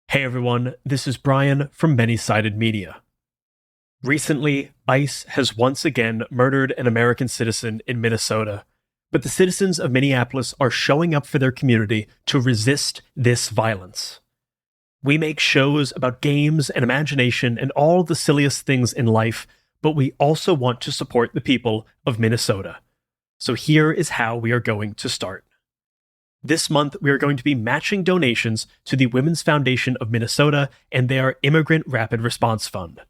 Hey everyone, this is Brian from Many-Sided Media. Recently, ICE has once again murdered an American citizen in Minnesota, but the citizens of Minneapolis are showing up for their community to resist this violence. We make shows about games and imagination and all the silliest things in life, but we also want to support the people of Minnesota. So here is how we are going to start. This month, we are going to be matching donations to the Women's Foundation of Minnesota and their Immigrant Rapid Response Fund.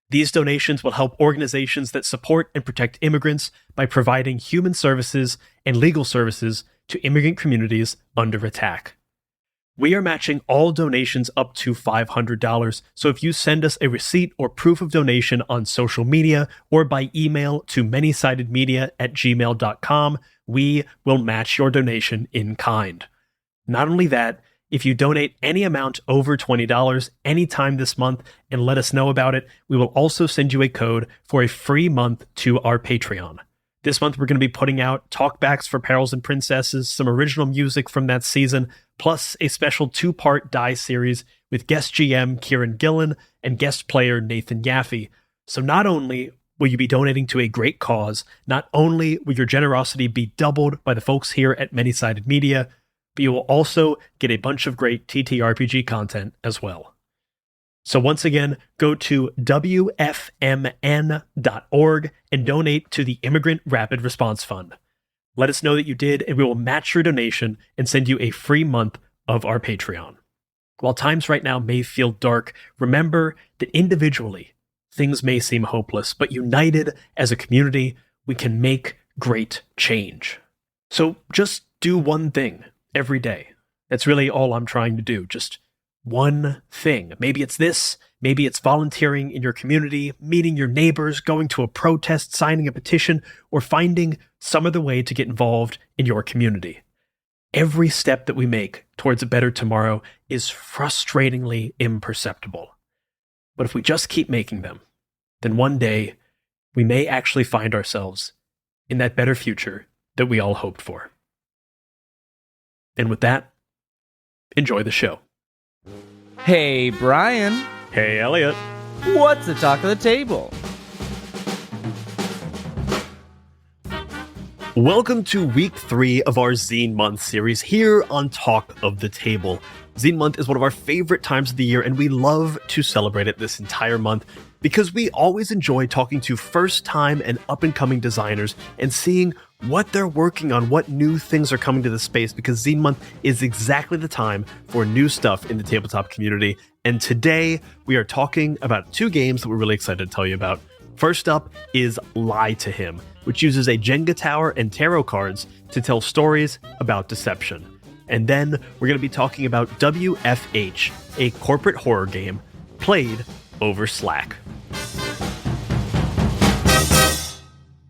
These donations will help organizations that support and protect immigrants by providing human services and legal services to immigrant communities under attack. We are matching all donations up to $500, so if you send us a receipt or proof of donation on social media or by email to manysidedmedia@gmail.com, we will match your donation in kind. Not only that, if you donate any amount over $20 anytime this month and let us know about it, we will also send you a code for a free month to our Patreon. This month, we're going to be putting out talkbacks for Perils and Princesses, some original music from that season, plus a special 2-part Die series with guest GM Kieran Gillen and guest player Nathan Yaffe. So not only will you be donating to a great cause, not only will your generosity be doubled by the folks here at Many-Sided Media, but you will also get a bunch of great TTRPG content as well. So once again, go to WFMN.org and donate to the Immigrant Rapid Response Fund. Let us know that you did, and we will match your donation and send you a free month of our Patreon. While times right now may feel dark, remember that individually, things may seem hopeless, but united as a community, we can make great change. So just do one thing every day. That's really all I'm trying to do. Just one thing. Maybe it's this, maybe it's volunteering in your community, meeting your neighbors, going to a protest, signing a petition, or finding some other way to get involved in your community. Every step that we make towards a better tomorrow is frustratingly imperceptible. But if we just keep making them, then one day we may actually find ourselves in that better future that we all hoped for. And with that, enjoy the show. Hey, Brian. Hey, Elliot. What's the talk of the table? Welcome to week 3 of our Zine Month series here on Talk of the Table. Zine Month is one of our favorite times of the year, and we love to celebrate it this entire month because we always enjoy talking to first-time and up-and-coming designers and seeing what they're working on, what new things are coming to the space, because Zine Month is exactly the time for new stuff in the tabletop community. And today, we are talking about 2 games that we're really excited to tell you about. First up is Lie to Him, which uses a Jenga tower and tarot cards to tell stories about deception. And then we're going to be talking about W.F.H, a corporate horror game played over Slack.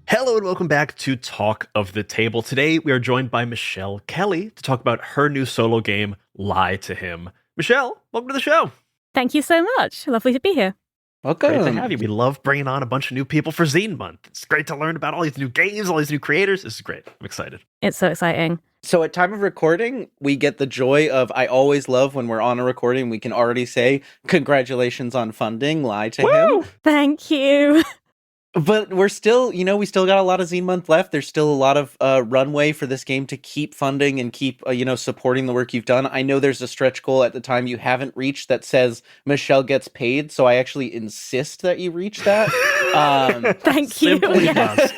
Hello and welcome back to Talk of the Table. Today we are joined by Michelle Kelly to talk about her new solo game, Lie to Him. Michelle, welcome to the show. Thank you so much. Lovely to be here. Welcome. Great to have you. We love bringing on a bunch of new people for Zine Month. It's great to learn about all these new games, all these new creators. This is great. I'm excited. It's so exciting. So at time of recording, we get the joy of, I always love when we're on a recording, we can already say, congratulations on funding, Lie to Him. Thank you. But we're still, we still got a lot of Zine Month left. There's still a lot of runway for this game to keep funding and keep, supporting the work you've done. I know there's a stretch goal at the time you haven't reached that says Michelle gets paid, so I actually insist that you reach that. Thank you. Yes.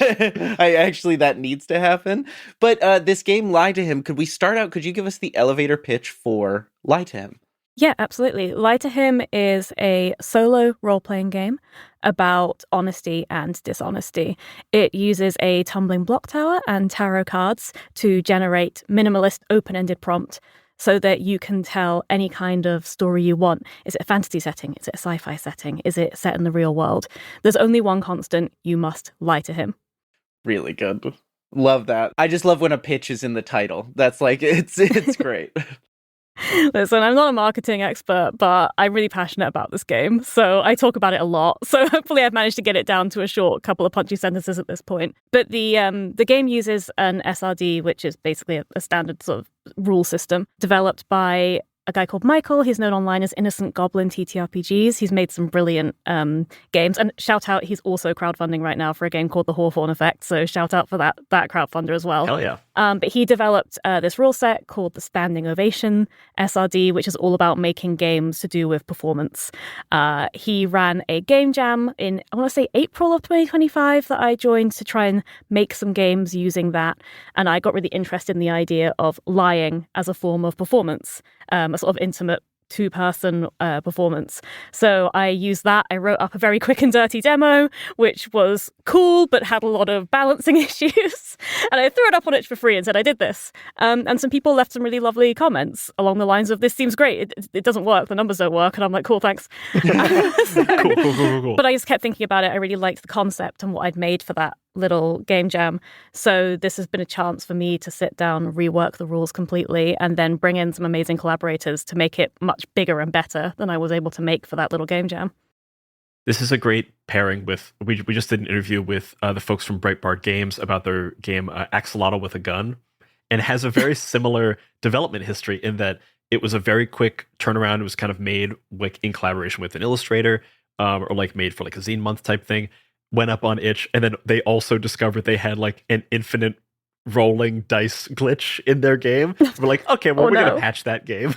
That needs to happen. But this game, Lie to Him, could you give us the elevator pitch for Lie to Him? Yeah, absolutely. Lie to Him is a solo role-playing game about honesty and dishonesty. It uses a tumbling block tower and tarot cards to generate minimalist, open-ended prompt so that you can tell any kind of story you want. Is it a fantasy setting? Is it a sci-fi setting? Is it set in the real world? There's only one constant. You must lie to him. Really good. Love that. I just love when a pitch is in the title. That's like, it's great. Listen, I'm not a marketing expert, but I'm really passionate about this game, so I talk about it a lot. So hopefully I've managed to get it down to a short couple of punchy sentences at this point. But the game uses an SRD, which is basically a standard sort of rule system developed by a guy called Michael. He's known online as Innocent Goblin TTRPGs. He's made some brilliant games. And shout out, he's also crowdfunding right now for a game called The Hawthorne Effect. So shout out for that crowdfunder as well. Hell yeah. But he developed this rule set called the Standing Ovation SRD, which is all about making games to do with performance. He ran a game jam in, I want to say, April of 2025 that I joined to try and make some games using that. And I got really interested in the idea of lying as a form of performance, a sort of intimate two-person performance. So I used that. I wrote up a very quick and dirty demo, which was cool, but had a lot of balancing issues. And I threw it up on it for free and said I did this. And some people left some really lovely comments along the lines of, this seems great. It doesn't work. The numbers don't work. And I'm like, cool, thanks. Cool. But I just kept thinking about it. I really liked the concept and what I'd made for that little game jam. So this has been a chance for me to sit down, rework the rules completely, and then bring in some amazing collaborators to make it much bigger and better than I was able to make for that little game jam. This is a great pairing with, we just did an interview with the folks from Breitbart Games about their game Axolotl with a Gun, and has a very similar development history in that it was a very quick turnaround. It was kind of made in collaboration with an illustrator, or like made for like a Zine Month type thing. Went up on itch, and then they also discovered they had like an infinite rolling dice glitch in their game. We're like, okay, well, we're gonna patch that game.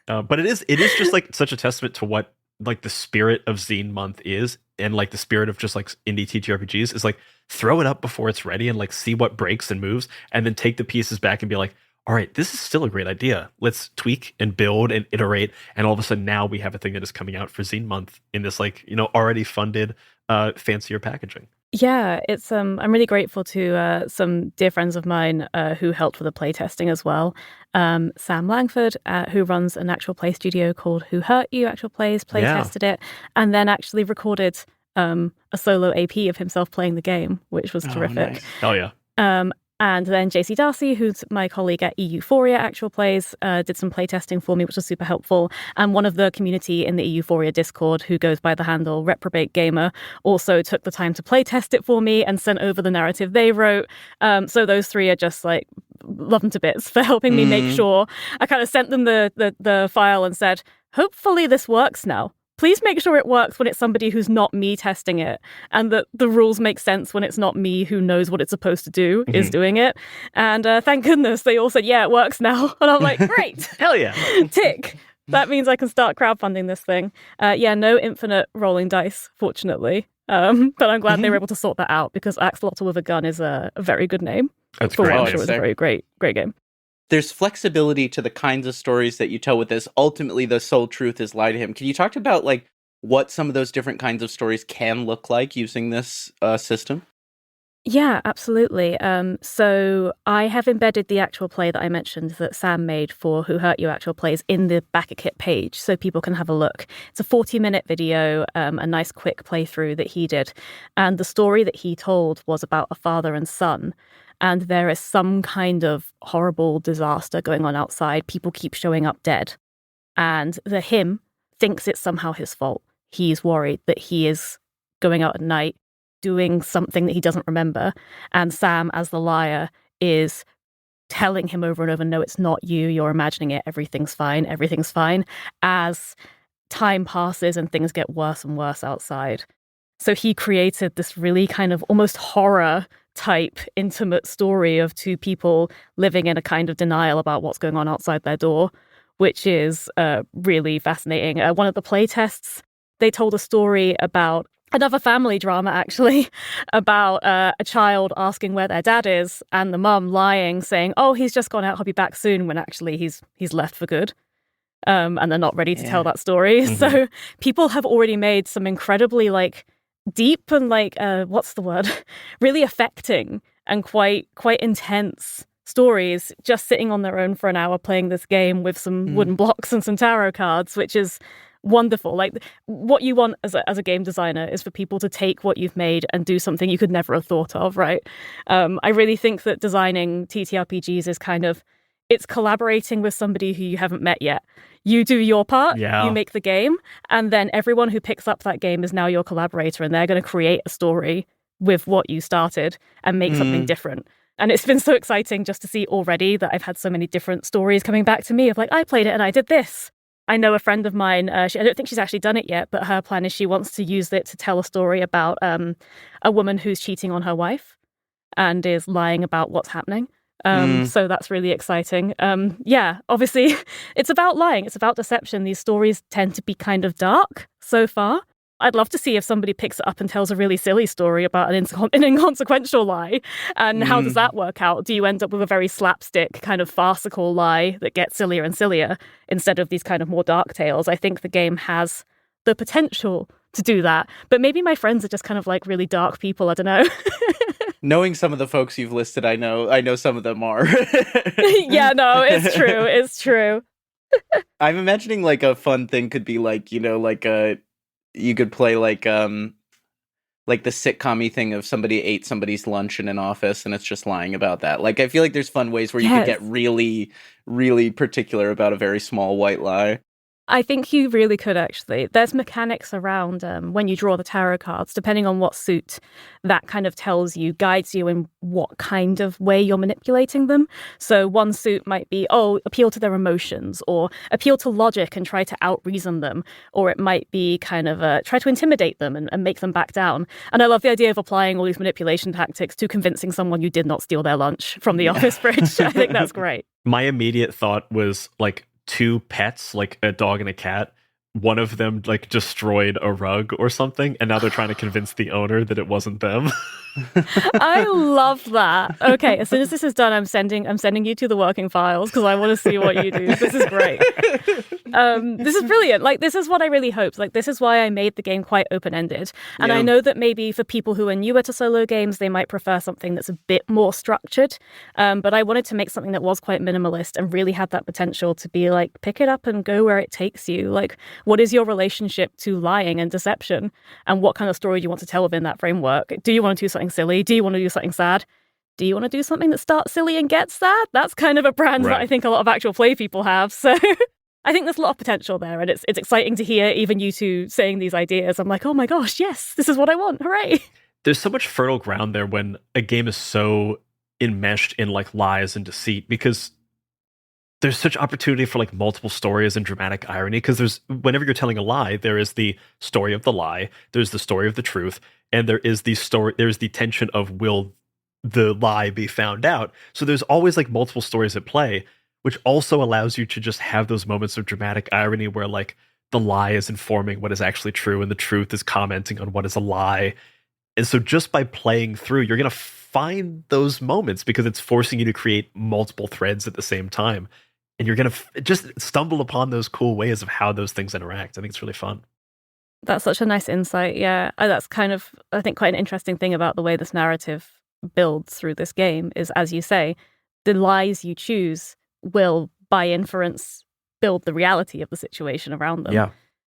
But it is just like such a testament to what like the spirit of Zine Month is, and like the spirit of just like indie TTRPGs is like, throw it up before it's ready and like see what breaks and moves, and then take the pieces back and be like, all right, this is still a great idea. Let's tweak and build and iterate. And all of a sudden now we have a thing that is coming out for Zine Month in this like, already funded fancier packaging. Yeah, it's I'm really grateful to some dear friends of mine who helped with the playtesting as well. Sam Langford, who runs an actual play studio called Who Hurt You Actual Plays, playtested it, and then actually recorded a solo AP of himself playing the game, which was terrific. Nice. Oh yeah. And then JC Darcy, who's my colleague at Euphoria Actual Plays, did some playtesting for me, which was super helpful. And one of the community in the Euphoria Discord, who goes by the handle Reprobate Gamer, also took the time to playtest it for me and sent over the narrative they wrote. So those three are just like, love them to bits for helping me make sure. I kind of sent them the file and said, hopefully this works now. Please make sure it works when it's somebody who's not me testing it, and that the rules make sense when it's not me who knows what it's supposed to do is doing it. And thank goodness they all said, yeah, it works now. And I'm like, great. Hell yeah. Tick. That means I can start crowdfunding this thing. No infinite rolling dice, fortunately. But I'm glad they were able to sort that out, because Axolotl with a Gun is a very good name. That's for great. what I'm sure was a very great game. There's flexibility to the kinds of stories that you tell with this. Ultimately, the sole truth is lie to him. Can you talk about like what some of those different kinds of stories can look like using this system? Yeah, absolutely. So I have embedded the actual play that I mentioned that Sam made for Who Hurt You Actual Plays in the Back a Kit page, so people can have a look. It's a 40-minute video, a nice quick playthrough that he did. And the story that he told was about a father and son. And there is some kind of horrible disaster going on outside. People keep showing up dead. And him thinks it's somehow his fault. He's worried that he is going out at night, doing something that he doesn't remember. And Sam, as the liar, is telling him over and over, no, it's not you. You're imagining it. Everything's fine. Everything's fine. As time passes and things get worse and worse outside. So he created this really kind of almost horror type intimate story of two people living in a kind of denial about what's going on outside their door, which is really fascinating. One of the playtests, they told a story about another family drama, actually, about a child asking where their dad is, and the mum lying, saying, oh, he's just gone out, he'll be back soon, when actually he's left for good. And they're not ready to tell that story. So people have already made some incredibly deep and what's the word? Really affecting and quite intense stories just sitting on their own for an hour playing this game with some wooden blocks and some tarot cards, which is wonderful. What you want as a game designer is for people to take what you've made and do something you could never have thought of, right? I really think that designing TTRPGs is it's collaborating with somebody who you haven't met yet. You do your part, you make the game, and then everyone who picks up that game is now your collaborator, and they're going to create a story with what you started and make something different. And it's been so exciting just to see already that I've had so many different stories coming back to me of like, I played it and I did this. I know a friend of mine, I don't think she's actually done it yet, but her plan is she wants to use it to tell a story about a woman who's cheating on her wife and is lying about what's happening. So that's really exciting. Yeah, obviously, it's about lying. It's about deception. These stories tend to be kind of dark so far. I'd love to see if somebody picks it up and tells a really silly story about an inconsequential lie. And how does that work out? Do you end up with a very slapstick, kind of farcical lie that gets sillier and sillier instead of these kind of more dark tales? I think the game has the potential to do that. But maybe my friends are just kind of like really dark people. I don't know. Knowing some of the folks you've listed, I know some of them are. Yeah, no, it's true. It's true. I'm imagining like a fun thing could be like, you could play like the sitcom-y thing of somebody ate somebody's lunch in an office and it's just lying about that. Like, I feel like there's fun ways where you could get really, really particular about a very small white lie. I think you really could, actually. There's mechanics around when you draw the tarot cards, depending on what suit that kind of tells you, guides you in what kind of way you're manipulating them. So one suit might be, appeal to their emotions, or appeal to logic and try to out-reason them. Or it might be kind of try to intimidate them and make them back down. And I love the idea of applying all these manipulation tactics to convincing someone you did not steal their lunch from the office fridge. I think that's great. My immediate thought was like, two pets, like a dog and a cat, one of them like destroyed a rug or something, and now they're trying to convince the owner that it wasn't them. I love that. Okay, as soon as this is done, I'm sending you to the working files because I want to see what you do. This is great. This is brilliant. Like, this is what I really hoped. Like, this is why I made the game quite open-ended. And I know that maybe for people who are newer to solo games, they might prefer something that's a bit more structured. But I wanted to make something that was quite minimalist and really had that potential to be like, pick it up and go where it takes you. Like, what is your relationship to lying and deception? And what kind of story do you want to tell within that framework? Do you want to do something silly? Do you want to do something sad? Do you want to do something that starts silly and gets sad? That's kind of a brand that I think a lot of actual play people have. So I think there's a lot of potential there, and it's exciting to hear even you two saying these ideas. I'm like, oh my gosh, yes, this is what I want. Hooray. There's so much fertile ground there when a game is so enmeshed in like lies and deceit, because there's such opportunity for like multiple stories and dramatic irony, because whenever you're telling a lie, there is the story of the lie, there's the story of the truth, and there's the tension of, will the lie be found out? So there's always like multiple stories at play, which also allows you to just have those moments of dramatic irony where like the lie is informing what is actually true and the truth is commenting on what is a lie. And so just by playing through, you're going to find those moments because it's forcing you to create multiple threads at the same time. And you're going to just stumble upon those cool ways of how those things interact. I think it's really fun. That's such a nice insight. Yeah. That's kind of, I think, quite an interesting thing about the way this narrative builds through this game is, as you say, the lies you choose will, by inference, build the reality of the situation around them.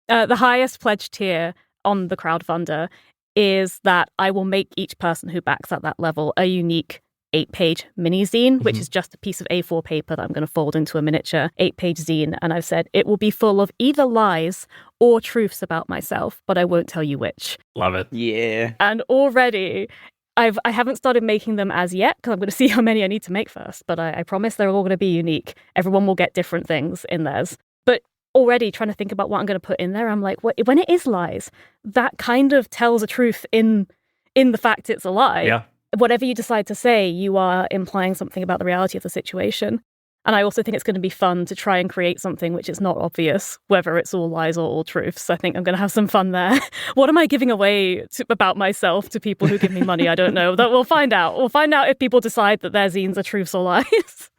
Yeah. The highest pledge tier on the crowdfunder is that I will make each person who backs at that level a unique 8-page mini zine, which is just a piece of A4 paper that I'm going to fold into a miniature 8-page zine. And I've said it will be full of either lies or truths about myself, but I won't tell you which. Love it. Yeah. And already I haven't started making them as yet because I'm going to see how many I need to make first. But I promise they're all going to be unique. Everyone will get different things in theirs. But already trying to think about what I'm going to put in there, I'm like, when it is lies, that kind of tells a truth in the fact it's a lie. Yeah. Whatever you decide to say, you are implying something about the reality of the situation. And I also think it's going to be fun to try and create something which is not obvious, whether it's all lies or all truths. I think I'm going to have some fun there. What am I giving away about myself to people who give me money? I don't know. That we'll find out. We'll find out if people decide that their zines are truths or lies.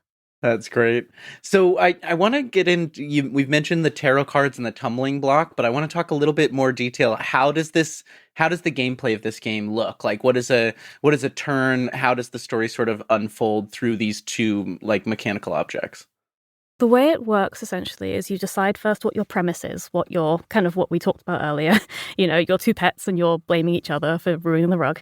That's great. So I want to get into, we've mentioned the tarot cards and the tumbling block, but I want to talk a little bit more detail. How does the gameplay of this game look? Like, what is a turn? How does the story sort of unfold through these two like mechanical objects? The way it works essentially is you decide first what your premise is, what we talked about earlier, your two pets and you're blaming each other for ruining the rug.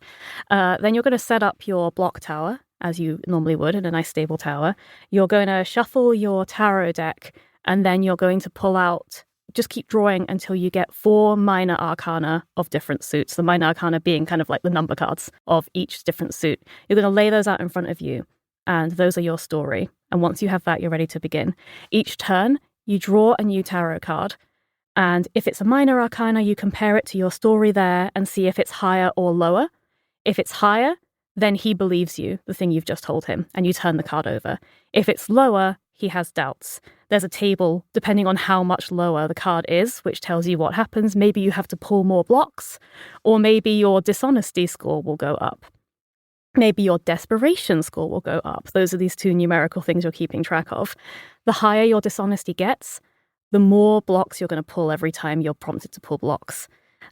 Then you're going to set up your block tower, as you normally would in a nice stable tower. You're going to shuffle your tarot deck, and then you're going to pull out, just keep drawing until you get 4 minor arcana of different suits. The minor arcana being kind of like the number cards of each different suit. You're going to lay those out in front of you. and those are your story. And once you have that, you're ready to begin. Each turn, you draw a new tarot card. And if it's a minor arcana, you compare it to your story there and see if it's higher or lower. If it's higher, then he believes you, the thing you've just told him, and you turn the card over. If it's lower, he has doubts. There's a table, depending on how much lower the card is, which tells you what happens. Maybe you have to pull more blocks, or maybe your dishonesty score will go up. Maybe your desperation score will go up. Those are these two numerical things you're keeping track of. The higher your dishonesty gets, the more blocks you're going to pull every time you're prompted to pull blocks.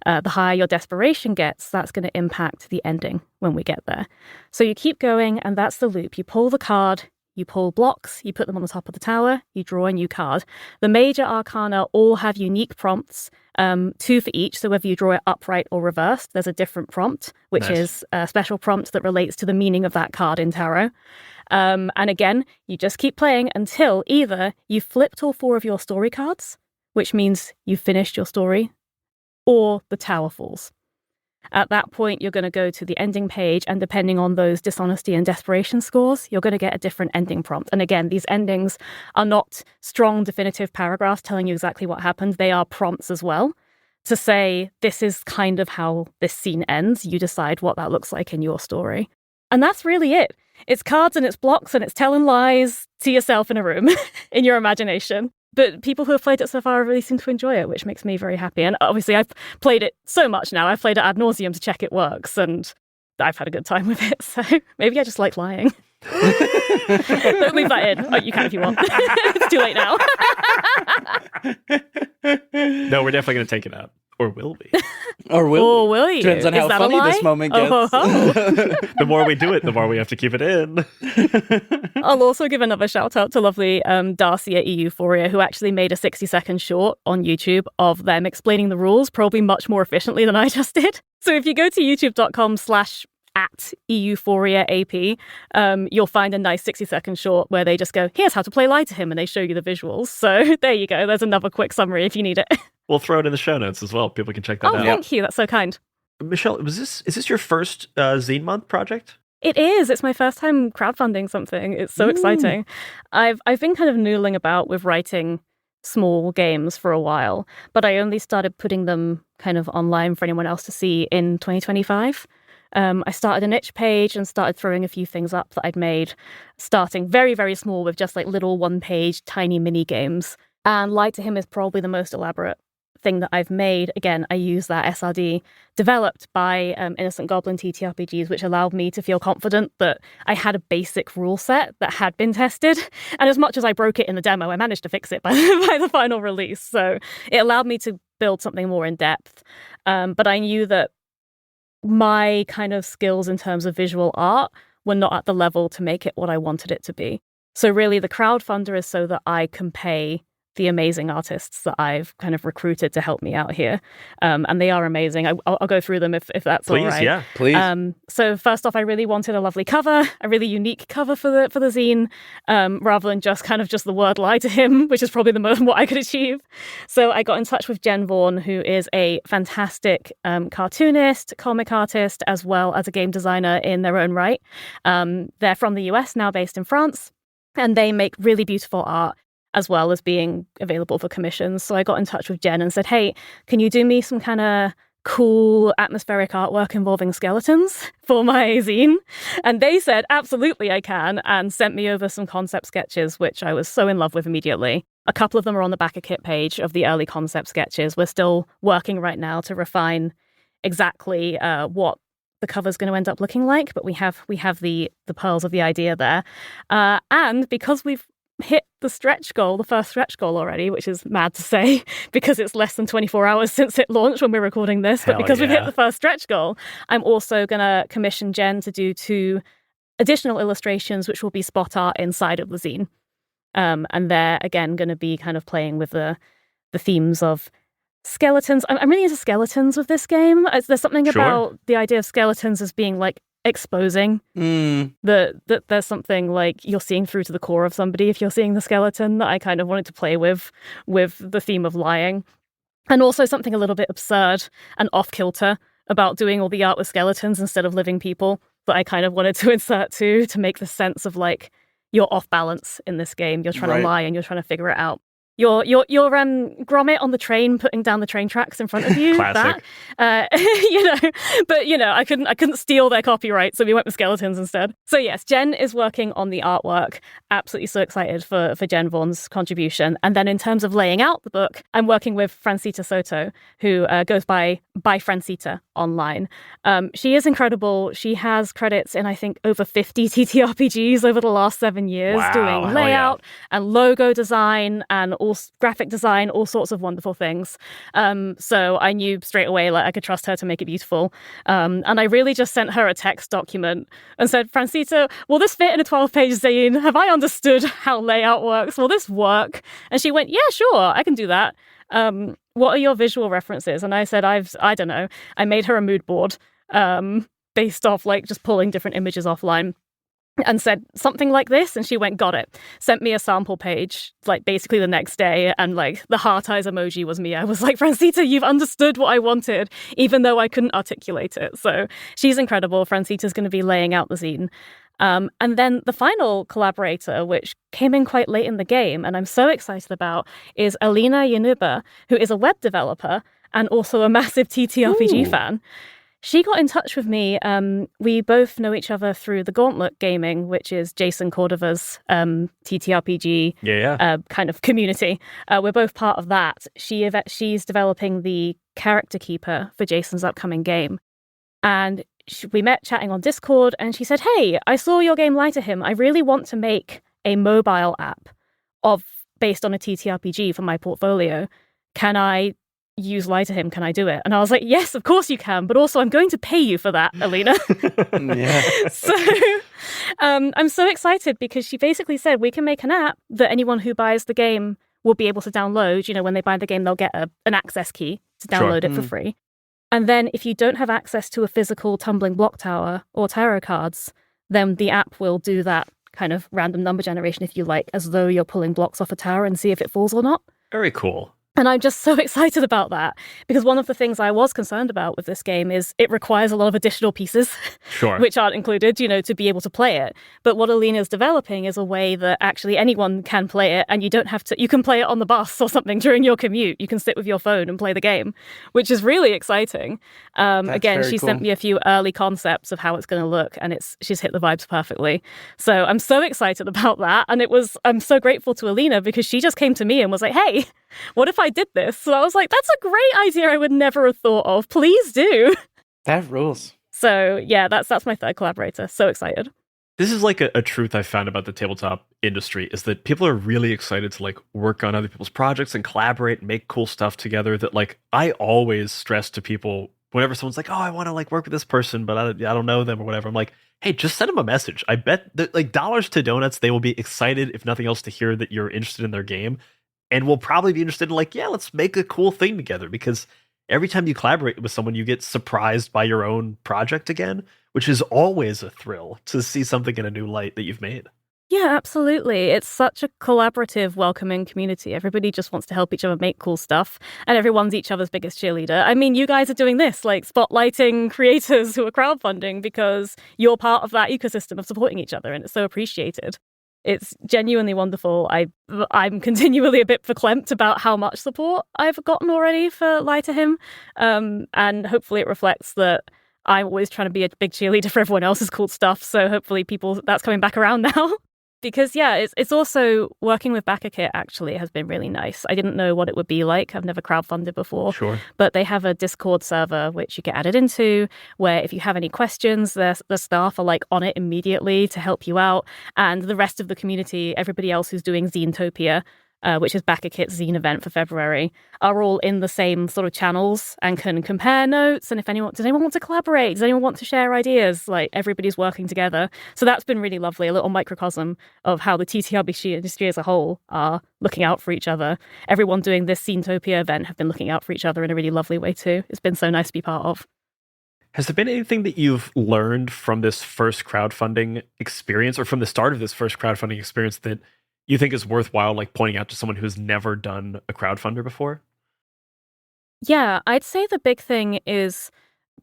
The higher your desperation gets, that's going to impact the ending when we get there. So you keep going, and that's the loop. You pull the card, you pull blocks, you put them on the top of the tower, you draw a new card. The major arcana all have unique prompts, 2 for each. So whether you draw it upright or reversed, there's a different prompt, which is a special prompt that relates to the meaning of that card in tarot. And again, you just keep playing until either you've flipped all 4 of your story cards, which means you've finished your story, or the tower falls. At that point, you're going to go to the ending page, and depending on those dishonesty and desperation scores, you're going to get a different ending prompt. And again, these endings are not strong, definitive paragraphs telling you exactly what happened. They are prompts as well to say, this is kind of how this scene ends. You decide what that looks like in your story. And that's really it. It's cards and it's blocks and it's telling lies to yourself in a room in your imagination. But people who have played it so far really seem to enjoy it, which makes me very happy. And obviously, I've played it so much now. I've played it ad nauseum to check it works, and I've had a good time with it. So maybe I just like lying. Don't leave that in. Oh, you can if you want. It's too late now. No, we're definitely going to take it out. Or will we? Or will you? Depends on how funny this moment gets. The more we do it, the more we have to keep it in. I'll also give another shout out to lovely Darcy at Euphoria, who actually made a 60-second short on YouTube of them explaining the rules, probably much more efficiently than I just did. So if you go to youtube.com/@EuphoriaAP, you'll find a nice 60-second short where they just go, here's how to play Lie to Him, and they show you the visuals. So there you go. There's another quick summary if you need it. We'll throw it in the show notes as well. People can check that out. Oh, thank you. That's so kind. Michelle, is this your first Zine Month project? It is. It's my first time crowdfunding something. It's so exciting. I've been kind of noodling about with writing small games for a while, but I only started putting them kind of online for anyone else to see in 2025. I started an itch page and started throwing a few things up that I'd made, starting very, very small with just like little 1-page tiny mini games. And Lie to Him is probably the most elaborate thing that I've made. Again, I use that SRD developed by Innocent Goblin TTRPGs, which allowed me to feel confident that I had a basic rule set that had been tested. And as much as I broke it in the demo, I managed to fix it by the final release. So it allowed me to build something more in depth. But I knew that my kind of skills in terms of visual art were not at the level to make it what I wanted it to be. So really the crowdfunder is so that I can pay the amazing artists that I've kind of recruited to help me out here. And they are amazing. I'll go through them if that's all right. Yeah, please. So first off, I really wanted a lovely cover, a really unique cover for the zine, rather than just the word Lie to Him, which is probably the most what I could achieve. So I got in touch with Jen Vaughn, who is a fantastic cartoonist, comic artist, as well as a game designer in their own right. They're from the US, now based in France, and they make really beautiful art, as well as being available for commissions. So I got in touch with Jen and said, hey, can you do me some kind of cool atmospheric artwork involving skeletons for my zine? And they said, absolutely, I can, and sent me over some concept sketches, which I was so in love with immediately. A couple of them are on the backer kit page of the early concept sketches. We're still working right now to refine exactly what the cover's going to end up looking like, but we have the pearls of the idea there. And because we've hit the first stretch goal already, which is mad to say because it's less than 24 hours since it launched when we're recording this. But because we've hit the first stretch goal, I'm also going to commission Jen to do 2 additional illustrations, which will be spot art inside of the zine. And they're, again, going to be kind of playing with the themes of skeletons. I'm really into skeletons with this game. There's something about the idea of skeletons as being like exposing that there's something like you're seeing through to the core of somebody if you're seeing the skeleton, that I kind of wanted to play with the theme of lying. And also something a little bit absurd and off kilter about doing all the art with skeletons instead of living people. that I kind of wanted to insert to make the sense of like you're off balance in this game. You're trying to lie and you're trying to figure it out. Your Gromit on the train, putting down the train tracks in front of you. Classic. That, but I couldn't steal their copyright, so we went with skeletons instead. So yes, Jen is working on the artwork. Absolutely so excited for Jen Vaughan's contribution. And then in terms of laying out the book, I'm working with Francita Soto, who goes by Francita online. She is incredible. She has credits in I think over 50 TTRPGs over the last 7 years, doing layout and logo design and all graphic design, all sorts of wonderful things. So I knew straight away like I could trust her to make it beautiful. And I really just sent her a text document and said, Francita, will this fit in a 12-page zine? Have I understood how layout works? Will this work? And she went, yeah, sure, I can do that. What are your visual references? And I said, I don't know. I made her a mood board based off like just pulling different images offline. And said something like this, and she went, got it. Sent me a sample page, like basically the next day, and like the heart eyes emoji was me. I was like, Francita, you've understood what I wanted, even though I couldn't articulate it. So she's incredible. Francita's going to be laying out the zine. And then the final collaborator, which came in quite late in the game, and I'm so excited about, is Alina Yanuba, who is a web developer and also a massive TTRPG fan. She got in touch with me. We both know each other through the Gauntlet Gaming, which is Jason Cordova's TTRPG kind of community. We're both part of that. She's developing the character keeper for Jason's upcoming game. And we met chatting on Discord, and she said, hey, I saw your game Lie to Him. I really want to make a mobile app based on a TTRPG for my portfolio. Can I use Lie to Him? Can I do it? And I was like, yes, of course you can, but also I'm going to pay you for that, Alina. So I'm so excited because she basically said we can make an app that anyone who buys the game will be able to download. When they buy the game, they'll get an access key to download it for free. And then if you don't have access to a physical tumbling block tower or tarot cards, then the app will do that kind of random number generation, if you like, as though you're pulling blocks off a tower and see if it falls or not. Very cool. And I'm just so excited about that because one of the things I was concerned about with this game is it requires a lot of additional pieces, which aren't included, to be able to play it. But what Alina's developing is a way that actually anyone can play it, and you don't have to. You can play it on the bus or something during your commute. You can sit with your phone and play the game, which is really exciting. Again, she sent me a few early concepts of how it's going to look, and she's hit the vibes perfectly. So I'm so excited about that, and I'm so grateful to Alina because she just came to me and was like, "Hey, what if I did this?" So I was like, that's a great idea I would never have thought of. Please do. That rules. So yeah, that's my third collaborator. So excited. This is like a truth I found about the tabletop industry is that people are really excited to like work on other people's projects and collaborate and make cool stuff together. That like I always stress to people whenever someone's like, oh, I want to like work with this person, but I don't know them or whatever. I'm like, hey, just send them a message. I bet that like dollars to donuts, they will be excited, if nothing else, to hear that you're interested in their game. And we'll probably be interested in like, yeah, let's make a cool thing together, because every time you collaborate with someone, you get surprised by your own project again, which is always a thrill to see something in a new light that you've made. Yeah, absolutely. It's such a collaborative, welcoming community. Everybody just wants to help each other make cool stuff, and everyone's each other's biggest cheerleader. I mean, you guys are doing this, like spotlighting creators who are crowdfunding because you're part of that ecosystem of supporting each other, and it's so appreciated. It's genuinely wonderful. I'm continually a bit verklempt about how much support I've gotten already for Lie to Him. And hopefully it reflects that I'm always trying to be a big cheerleader for everyone else's cool stuff. So hopefully that's coming back around now. Because, yeah, it's also working with BackerKit actually has been really nice. I didn't know what it would be like. I've never crowdfunded before. Sure. But they have a Discord server which you get added into, where if you have any questions, the staff are like on it immediately to help you out. And the rest of the community, everybody else who's doing Zinetopia, which is BackerKit's zine event for February, are all in the same sort of channels and can compare notes. And does anyone want to collaborate? Does anyone want to share ideas? Like, everybody's working together. So that's been really lovely, a little microcosm of how the TTRPG industry as a whole are looking out for each other. Everyone doing this Zinetopia event have been looking out for each other in a really lovely way too. It's been so nice to be part of. Has there been anything that you've learned from this first crowdfunding experience, or from the start of this first crowdfunding experience, that you think is worthwhile, like pointing out to someone who's never done a crowdfunder before? Yeah, I'd say the big thing is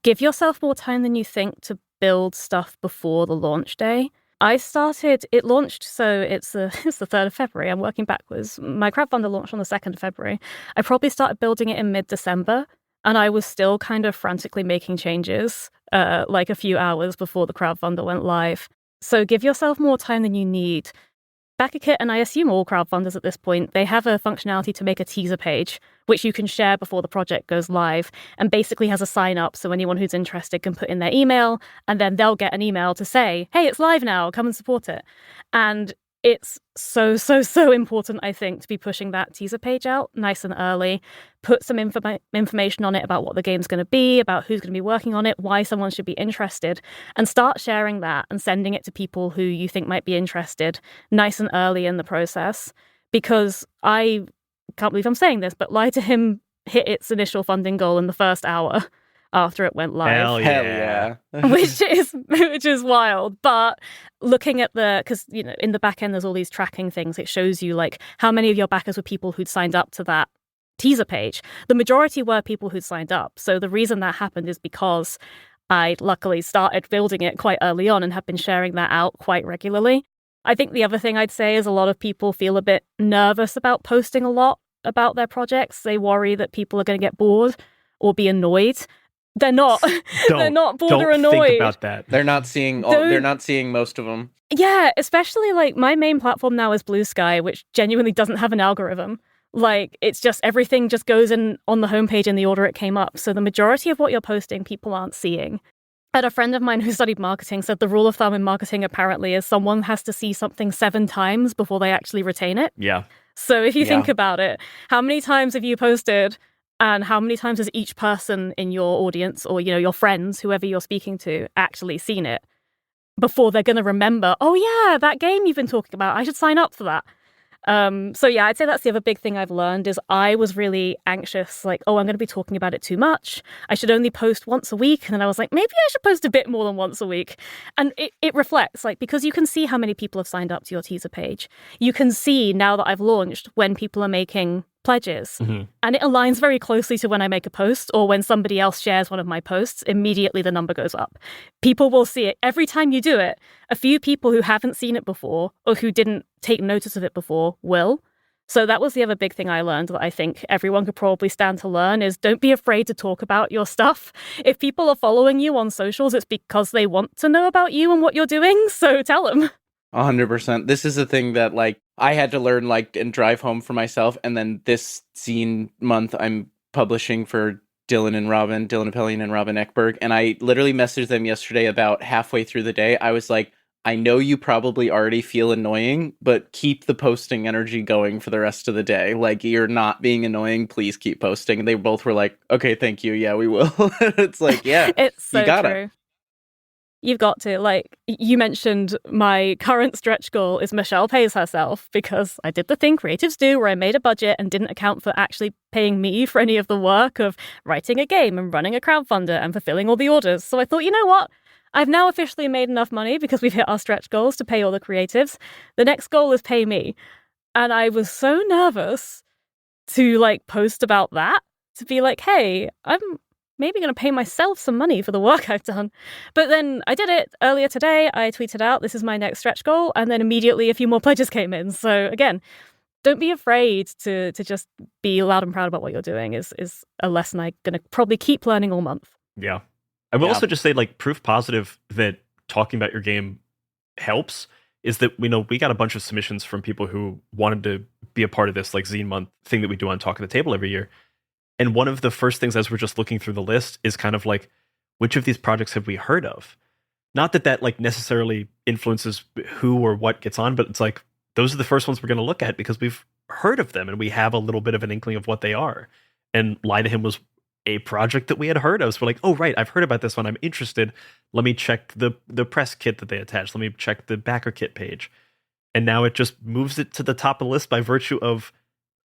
give yourself more time than you think to build stuff before the launch day. It launched, so it's the 3rd of February. I'm working backwards. My crowdfunder launched on the 2nd of February. I probably started building it in mid-December, and I was still kind of frantically making changes, like a few hours before the crowdfunder went live. So give yourself more time than you need. BackerKit, and I assume all crowdfunders at this point, they have a functionality to make a teaser page, which you can share before the project goes live, and basically has a sign up so anyone who's interested can put in their email, and then they'll get an email to say, hey, it's live now, come and support it. And it's so important, I think, to be pushing that teaser page out nice and early. Put some information on it about what the game's going to be, about who's going to be working on it, why someone should be interested, and start sharing that and sending it to people who you think might be interested nice and early in the process. Because I can't believe I'm saying this, but Lie to Him hit its initial funding goal in the first hour after it went live. Hell yeah. which is wild. But looking at because in the back end there's all these tracking things. It shows you like how many of your backers were people who'd signed up to that teaser page. The majority were people who'd signed up. So the reason that happened is because I luckily started building it quite early on and have been sharing that out quite regularly. I think the other thing I'd say is a lot of people feel a bit nervous about posting a lot about their projects. They worry that people are going to get bored or be annoyed. They're not. They're not bored or annoyed. Don't think about that. They're not seeing. They're not seeing most of them. Yeah, especially like my main platform now is Bluesky, which genuinely doesn't have an algorithm. Like it's just everything just goes in on the homepage in the order it came up. So the majority of what you're posting, people aren't seeing. And a friend of mine who studied marketing said the rule of thumb in marketing apparently is someone has to see something 7 times before they actually retain it. Yeah. So if you think about it, how many times have you posted? And how many times has each person in your audience or, your friends, whoever you're speaking to, actually seen it before they're going to remember, oh, yeah, that game you've been talking about, I should sign up for that. So, yeah, I'd say that's the other big thing I've learned is I was really anxious, like, oh, I'm going to be talking about it too much. I should only post once a week. And then I was like, maybe I should post a bit more than once a week. And it reflects, like, because you can see how many people have signed up to your teaser page. You can see now that I've launched when people are making pledges. Mm-hmm. And it aligns very closely to when I make a post or when somebody else shares one of my posts, immediately the number goes up. People will see it. Every time you do it, a few people who haven't seen it before or who didn't take notice of it before will. So that was the other big thing I learned that I think everyone could probably stand to learn is don't be afraid to talk about your stuff. If people are following you on socials, it's because they want to know about you and what you're doing. So tell them. 100%. This is a thing that I had to learn and drive home for myself. And then this Zine Month I'm publishing for Dylan Apellion and Robyn Eckberg. And I literally messaged them yesterday about halfway through the day. I was like, I know you probably already feel annoying, but keep the posting energy going for the rest of the day. Like, you're not being annoying. Please keep posting. And they both were like, okay, thank you. Yeah, we will. It's like, yeah, it's so you gotta. True. You've got to, like, you mentioned my current stretch goal is Michelle pays herself because I did the thing creatives do where I made a budget and didn't account for actually paying me for any of the work of writing a game and running a crowdfunder and fulfilling all the orders. So I thought, you know what? I've now officially made enough money because we've hit our stretch goals to pay all the creatives. The next goal is pay me. And I was so nervous to, post about that, to be like, hey, I'm maybe going to pay myself some money for the work I've done. But then I did it earlier today. I tweeted out, this is my next stretch goal. And then immediately a few more pledges came in. So again, don't be afraid to just be loud and proud about what you're doing is a lesson I'm going to probably keep learning all month. Yeah. I will also just say, proof positive that talking about your game helps is that we got a bunch of submissions from people who wanted to be a part of this, Zine Month thing that we do on Talk of the Table every year. And one of the first things as we're just looking through the list is kind of which of these projects have we heard of? Not that necessarily influences who or what gets on, but it's those are the first ones we're going to look at because we've heard of them and we have a little bit of an inkling of what they are. And Lie to Him was a project that we had heard of. So we're like, oh, right, I've heard about this one. I'm interested. Let me check the press kit that they attached. Let me check the backer kit page. And now it just moves it to the top of the list by virtue of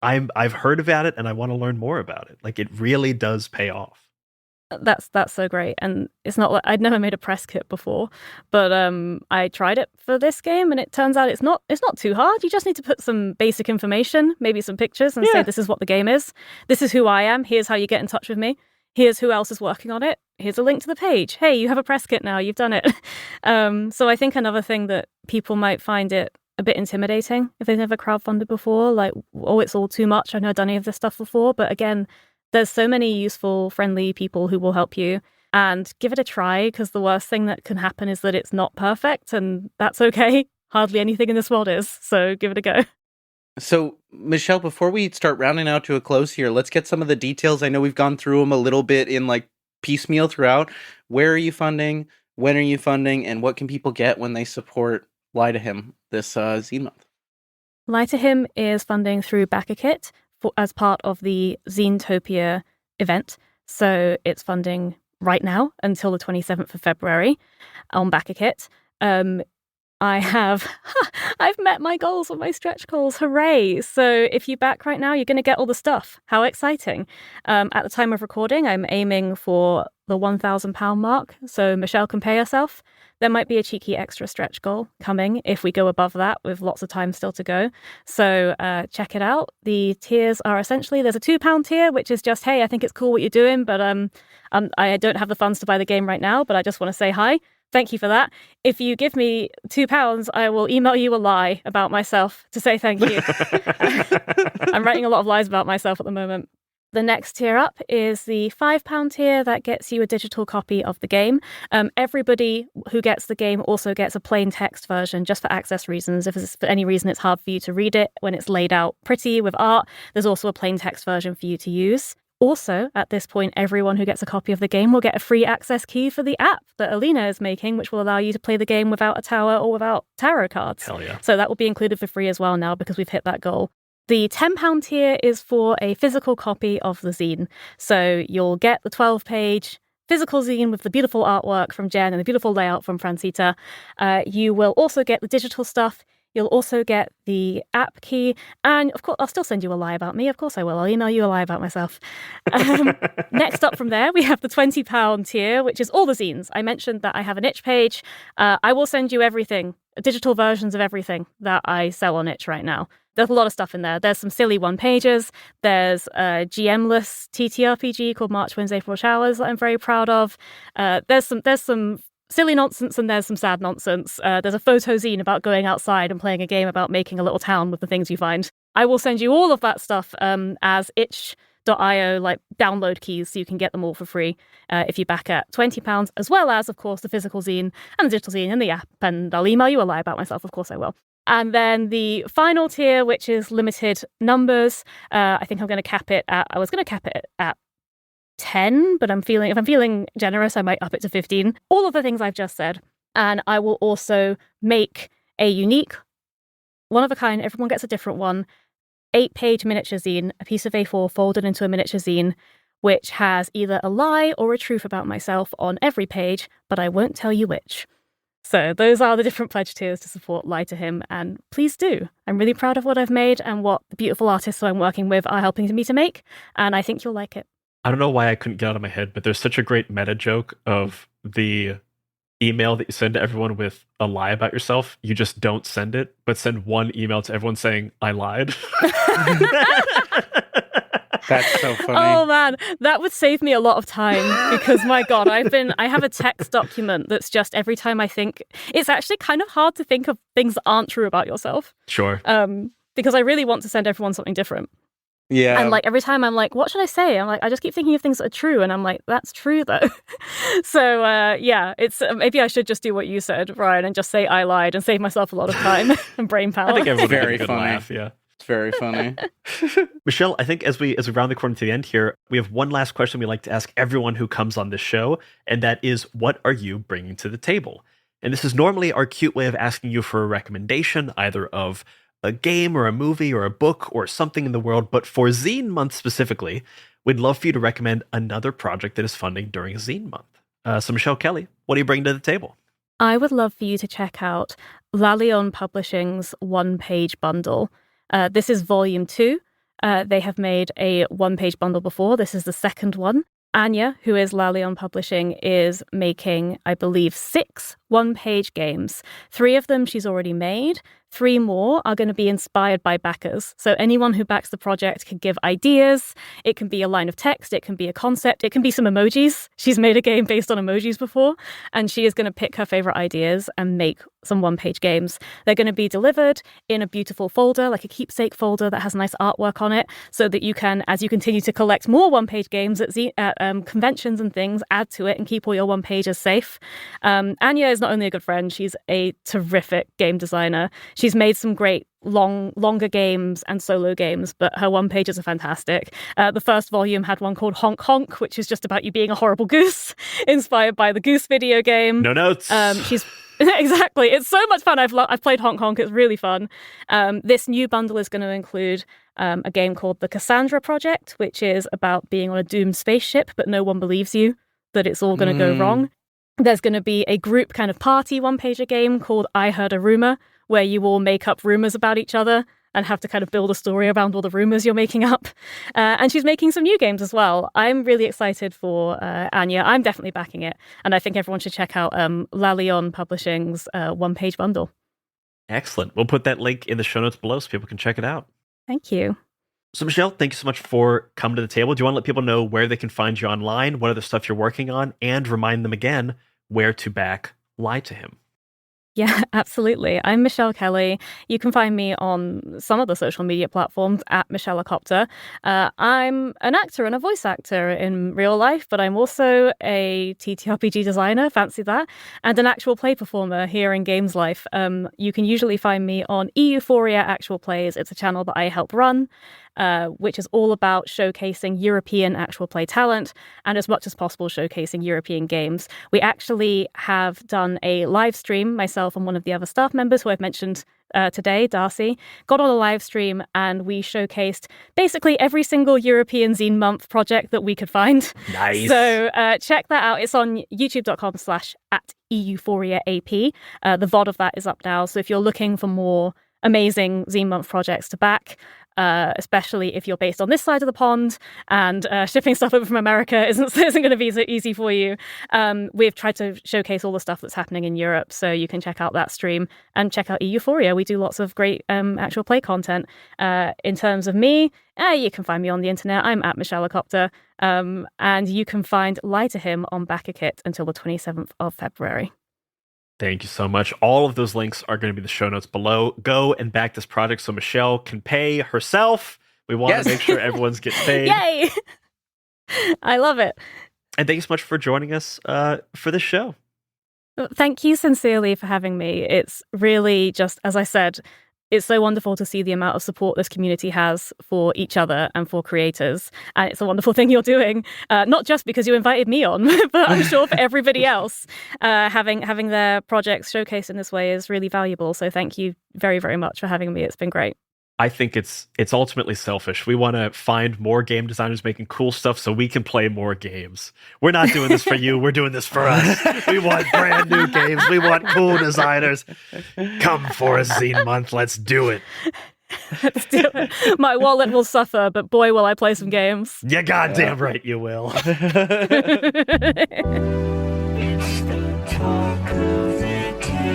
I've heard about it and I want to learn more about it. It really does pay off. That's so great. And it's not I'd never made a press kit before, but I tried it for this game and it turns out it's not too hard. You just need to put some basic information, maybe some pictures and say this is what the game is. This is who I am. Here's how you get in touch with me. here's who else is working on it. Here's a link to the page. Hey, you have a press kit now. You've done it. So I think another thing that people might find it a bit intimidating if they've never crowdfunded before, like, oh, it's all too much. I've never done any of this stuff before. But again, there's so many useful, friendly people who will help you. And give it a try, because the worst thing that can happen is that it's not perfect, and that's okay. Hardly anything in this world is. So give it a go. So, Michelle, before we start rounding out to a close here, let's get some of the details. I know we've gone through them a little bit in like piecemeal throughout. Where are you funding? When are you funding? And what can people get when they support Lie to Him this Zine Month? Lie to Him is funding through BackerKit as part of the Zinetopia event. So it's funding right now until the 27th of February on BackerKit. I've met my goals with my stretch goals. Hooray. So if you back right now, you're going to get all the stuff. How exciting. At the time of recording, I'm aiming for the £1,000 mark. So Michelle can pay herself. There might be a cheeky extra stretch goal coming if we go above that, with lots of time still to go. So check it out. The tiers are essentially, there's a £2 tier, which is just, hey, I think it's cool what you're doing, but I don't have the funds to buy the game right now, but I just want to say hi. Thank you for that. If you give me £2, I will email you a lie about myself to say thank you. I'm writing a lot of lies about myself at the moment. The next tier up is the £5 tier that gets you a digital copy of the game. Everybody who gets the game also gets a plain text version just for access reasons. If for any reason it's hard for you to read it when it's laid out pretty with art, there's also a plain text version for you to use. Also, at this point, everyone who gets a copy of the game will get a free access key for the app that Alina is making, which will allow you to play the game without a tower or without tarot cards. Hell yeah. So that will be included for free as well now, because we've hit that goal. The £10 tier is for a physical copy of the zine. So you'll get the 12-page physical zine with the beautiful artwork from Jen and the beautiful layout from Francita. You will also get the digital stuff. You'll also get the app key. And of course, I'll still send you a lie about me. Of course I will. I'll email you a lie about myself. Next up from there, we have the £20 tier, which is all the zines. I mentioned that I have an itch page. I will send you everything, digital versions of everything that I sell on itch right now. There's a lot of stuff in there. There's some silly one-pages. There's a GM-less TTRPG called March, Winds, April Showers that I'm very proud of. There's some silly nonsense and there's some sad nonsense. There's a photo zine about going outside and playing a game about making a little town with the things you find. I will send you all of that stuff as itch.io like download keys, so you can get them all for free if you back at £20, as well as, of course, the physical zine and the digital zine and the app. And I'll email you a lie about myself. Of course I will. And then the final tier, which is limited numbers. I think I'm going to cap it at, I was going to cap it at 10, but if I'm feeling generous, I might up it to 15. All of the things I've just said. And I will also make a unique, one of a kind, everyone gets a different one, 8-page miniature zine, a piece of A4 folded into a miniature zine, which has either a lie or a truth about myself on every page, but I won't tell you which. So those are the different pledge tiers to support Lie to Him, and please do. I'm really proud of what I've made and what the beautiful artists I'm working with are helping me to make, and I think you'll like it. I don't know why I couldn't get out of my head, but there's such a great meta joke of the email that you send to everyone with a lie about yourself. You just don't send it, but send one email to everyone saying, I lied. That's so funny. Oh man, that would save me a lot of time, because my God, I have a text document that's just every time I think, it's actually kind of hard to think of things that aren't true about yourself. Sure. Because I really want to send everyone something different. Yeah. And like every time I'm like, what should I say? I'm like, I just keep thinking of things that are true. And I'm like, that's true though. So yeah, it's maybe I should just do what you said, Ryan, and just say I lied and save myself a lot of time and brain power. I think everyone Very had a good funny. laugh, yeah. It's very funny. Michelle, I think as we round the corner to the end here, we have one last question we like to ask everyone who comes on this show, and that is, what are you bringing to the table? And this is normally our cute way of asking you for a recommendation, either of a game or a movie or a book or something in the world. But for Zine Month specifically, we'd love for you to recommend another project that is funding during Zine Month. So Michelle Kelly, what are you bringing to the table? I would love for you to check out Lalion Publishing's one-page bundle. This is volume 2. They have made a one-page bundle before. This is the second one. Anya, who is Lalion Publishing, is making, I believe, 6 one-page games. 3 of them she's already made. 3 more are going to be inspired by backers. So anyone who backs the project can give ideas. It can be a line of text. It can be a concept. It can be some emojis. She's made a game based on emojis before, and she is going to pick her favorite ideas and make some one-page games. They're going to be delivered in a beautiful folder, like a keepsake folder that has nice artwork on it, so that you can, as you continue to collect more one-page games at conventions and things, add to it and keep all your one-pages safe. Anya is not only a good friend, she's a terrific game designer. She's made some great longer games and solo games, but her one pages are fantastic. The first volume had one called Honk Honk, which is just about you being a horrible goose, inspired by the Goose video game. No notes. She's exactly. It's so much fun. I've played Honk Honk. It's really fun. This new bundle is going to include a game called the Cassandra Project, which is about being on a doomed spaceship, but no one believes you that it's all going to go wrong. There's going to be a group kind of party one-pager game called I Heard a Rumor, where you all make up rumors about each other and have to kind of build a story around all the rumors you're making up. And she's making some new games as well. I'm really excited for Anya. I'm definitely backing it. And I think everyone should check out Lalion Publishing's one-page bundle. Excellent. We'll put that link in the show notes below so people can check it out. Thank you. So, Michelle, thank you so much for coming to the table. Do you want to let people know where they can find you online, what other stuff you're working on, and remind them again where to back Lie to Him? Yeah, absolutely. I'm Michelle Kelly. You can find me on some of the social media platforms at Michellecopter. I'm an actor and a voice actor in real life, but I'm also a TTRPG designer, fancy that, and an actual play performer here in Games Life. You can usually find me on Euphoria Actual Plays. It's a channel that I help run, which is all about showcasing European actual play talent and as much as possible showcasing European games. We actually have done a live stream, myself and one of the other staff members who I've mentioned today, Darcy, got on a live stream and we showcased basically every single European Zine Month project that we could find. Nice. So check that out. It's on youtube.com/@eeuphoriaap. The VOD of that is up now. So if you're looking for more amazing Zine Month projects to back, especially if you're based on this side of the pond and shipping stuff over from America isn't going to be so easy for you. We've tried to showcase all the stuff that's happening in Europe, so you can check out that stream and check out Euphoria. We do lots of great actual play content. In terms of me, you can find me on the internet. I'm at Michellecopter, and you can find Lie to Him on BackerKit until the 27th of February. Thank you so much. All of those links are going to be in the show notes below. Go and back this project so Michelle can pay herself. We want to make sure everyone's getting paid. Yay! I love it. And thank you so much for joining us for this show. Thank you sincerely for having me. It's really just, as I said, it's so wonderful to see the amount of support this community has for each other and for creators. And it's a wonderful thing you're doing, not just because you invited me on, but I'm sure for everybody else, having their projects showcased in this way is really valuable. So thank you very, very much for having me. It's been great. I think it's ultimately selfish. We want to find more game designers making cool stuff so we can play more games. We're not doing this for you. We're doing this for us. We want brand new games. We want cool designers. Come for us, Zine Month. Let's do it. Let's do it. My wallet will suffer, but boy, will I play some games. Yeah, goddamn right you will. It's the talk of the table.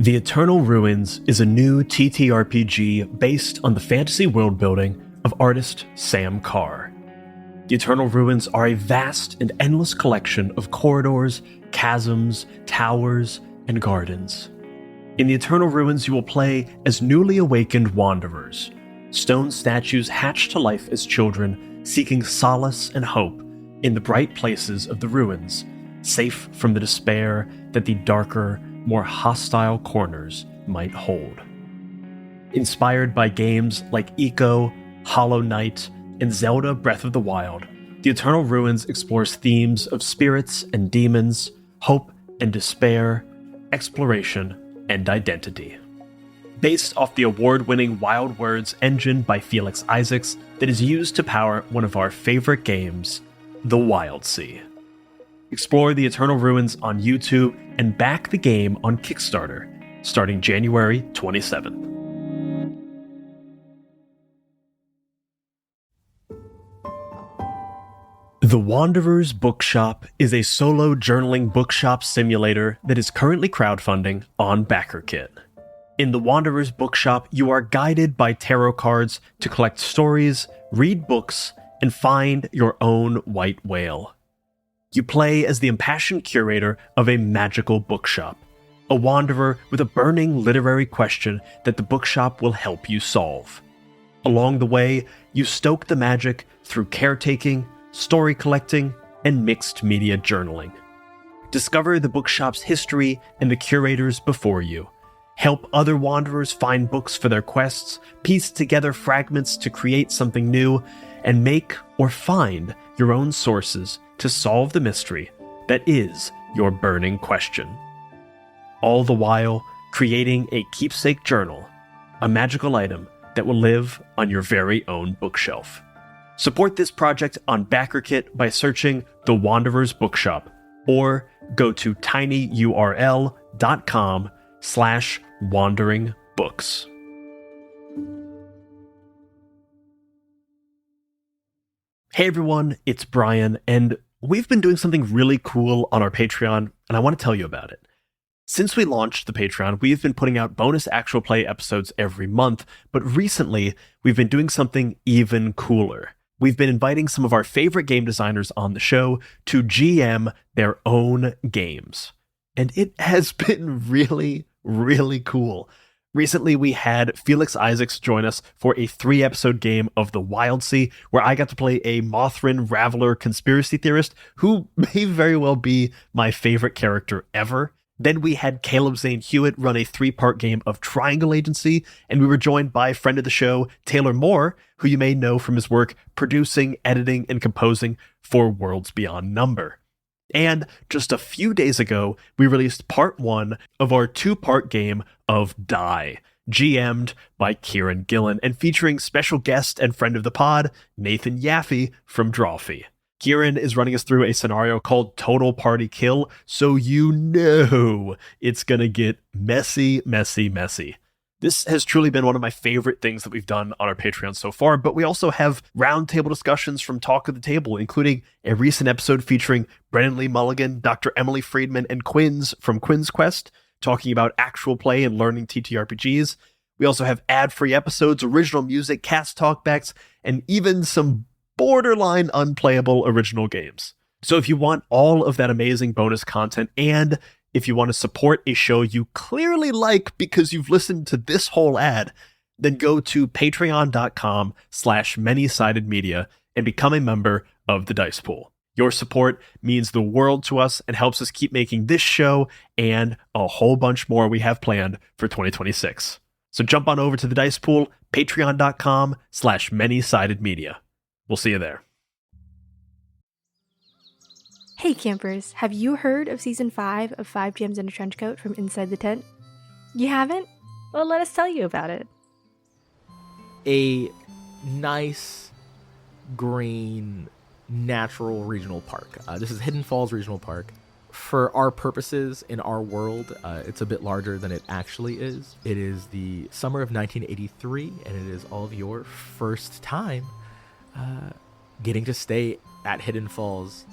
The Eternal Ruins is a new TTRPG based on the fantasy world building of artist Sam Carr. The Eternal Ruins are a vast and endless collection of corridors, chasms, towers, and gardens. In the Eternal Ruins, you will play as newly awakened wanderers, stone statues hatched to life as children, seeking solace and hope in the bright places of the ruins, safe from the despair that the darker, more hostile corners might hold. Inspired by games like Eco, Hollow Knight, and Zelda Breath of the Wild, The Eternal Ruins explores themes of spirits and demons, hope and despair, exploration and identity. Based off the award-winning Wild Words engine by Felix Isaacs that is used to power one of our favorite games, The Wild Sea. Explore The Eternal Ruins on YouTube and back the game on Kickstarter, starting January 27th. The Wanderer's Bookshop is a solo journaling bookshop simulator that is currently crowdfunding on BackerKit. In The Wanderer's Bookshop, you are guided by tarot cards to collect stories, read books, and find your own white whale. You play as the impassioned curator of a magical bookshop, a wanderer with a burning literary question that the bookshop will help you solve. Along the way, you stoke the magic through caretaking, story collecting, and mixed media journaling. Discover the bookshop's history and the curators before you. Help other wanderers find books for their quests, piece together fragments to create something new, and make or find your own sources to solve the mystery that is your burning question. All the while, creating a keepsake journal, a magical item that will live on your very own bookshelf. Support this project on BackerKit by searching The Wanderer's Bookshop, or go to tinyurl.com/wanderingbooks. Hey everyone, it's Brian, and we've been doing something really cool on our Patreon, and I want to tell you about it. Since we launched the Patreon, we've been putting out bonus actual play episodes every month, but recently we've been doing something even cooler. We've been inviting some of our favorite game designers on the show to GM their own games. And it has been really, really cool. Recently, we had Felix Isaacs join us for a 3-episode game of The Wildsea, where I got to play a Mothrin Raveler conspiracy theorist who may very well be my favorite character ever. Then we had Caleb Zane Hewitt run a 3-part game of Triangle Agency, and we were joined by friend of the show, Taylor Moore, who you may know from his work producing, editing, and composing for Worlds Beyond Number. And just a few days ago, we released part 1 of our 2-part game of Die, GM'd by Kieran Gillen, and featuring special guest and friend of the pod, Nathan Yaffe from Drawfee. Kieran is running us through a scenario called Total Party Kill, so you know it's gonna get messy, messy, messy. This has truly been one of my favorite things that we've done on our Patreon so far, but we also have roundtable discussions from Talk of the Table, including a recent episode featuring Brennan Lee Mulligan, Dr. Emily Friedman, and Quinns from Quinn's Quest, talking about actual play and learning TTRPGs. We also have ad-free episodes, original music, cast talkbacks, and even some borderline unplayable original games. So if you want all of that amazing bonus content, and if you want to support a show you clearly like because you've listened to this whole ad, then go to patreon.com/many-sided-media and become a member of the Dice Pool. Your support means the world to us and helps us keep making this show and a whole bunch more we have planned for 2026. So jump on over to the Dice Pool, patreon.com/many-sided-media. We'll see you there. Hey campers, have you heard of Season 5 of 5 Gems in a Trench Coat from Inside the Tent? You haven't? Well, let us tell you about it. A nice, green, natural regional park. This is Hidden Falls Regional Park. For our purposes, in our world, it's a bit larger than it actually is. It is the summer of 1983, and it is all of your first time getting to stay at Hidden Falls.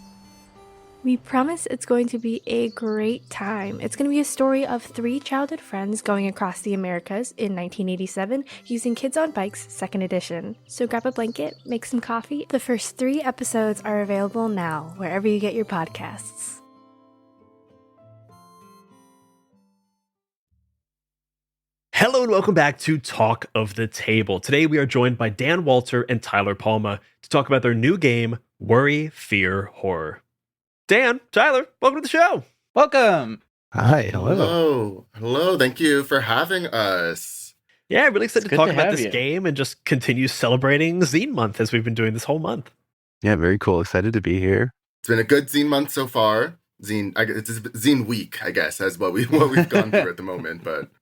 We promise it's going to be a great time. It's going to be a story of 3 childhood friends going across the Americas in 1987 using Kids on Bikes 2nd edition. So grab a blanket, make some coffee. The first 3 episodes are available now, wherever you get your podcasts. Hello and welcome back to Talk of the Table. Today we are joined by Dan Walter and Tyler Palma to talk about their new game, Worry, Fear, Horror. Dan, Tyler, welcome to the show. Welcome. Hi, hello. Hello. Thank you for having us. Yeah, I'm really excited It's to good talk to about have this you. game and just continue celebrating Zine Month as we've been doing this whole month. Yeah, very cool. Excited to be here. It's been a good Zine month so far. It's Zine week, I guess, as what we've gone through at the moment, but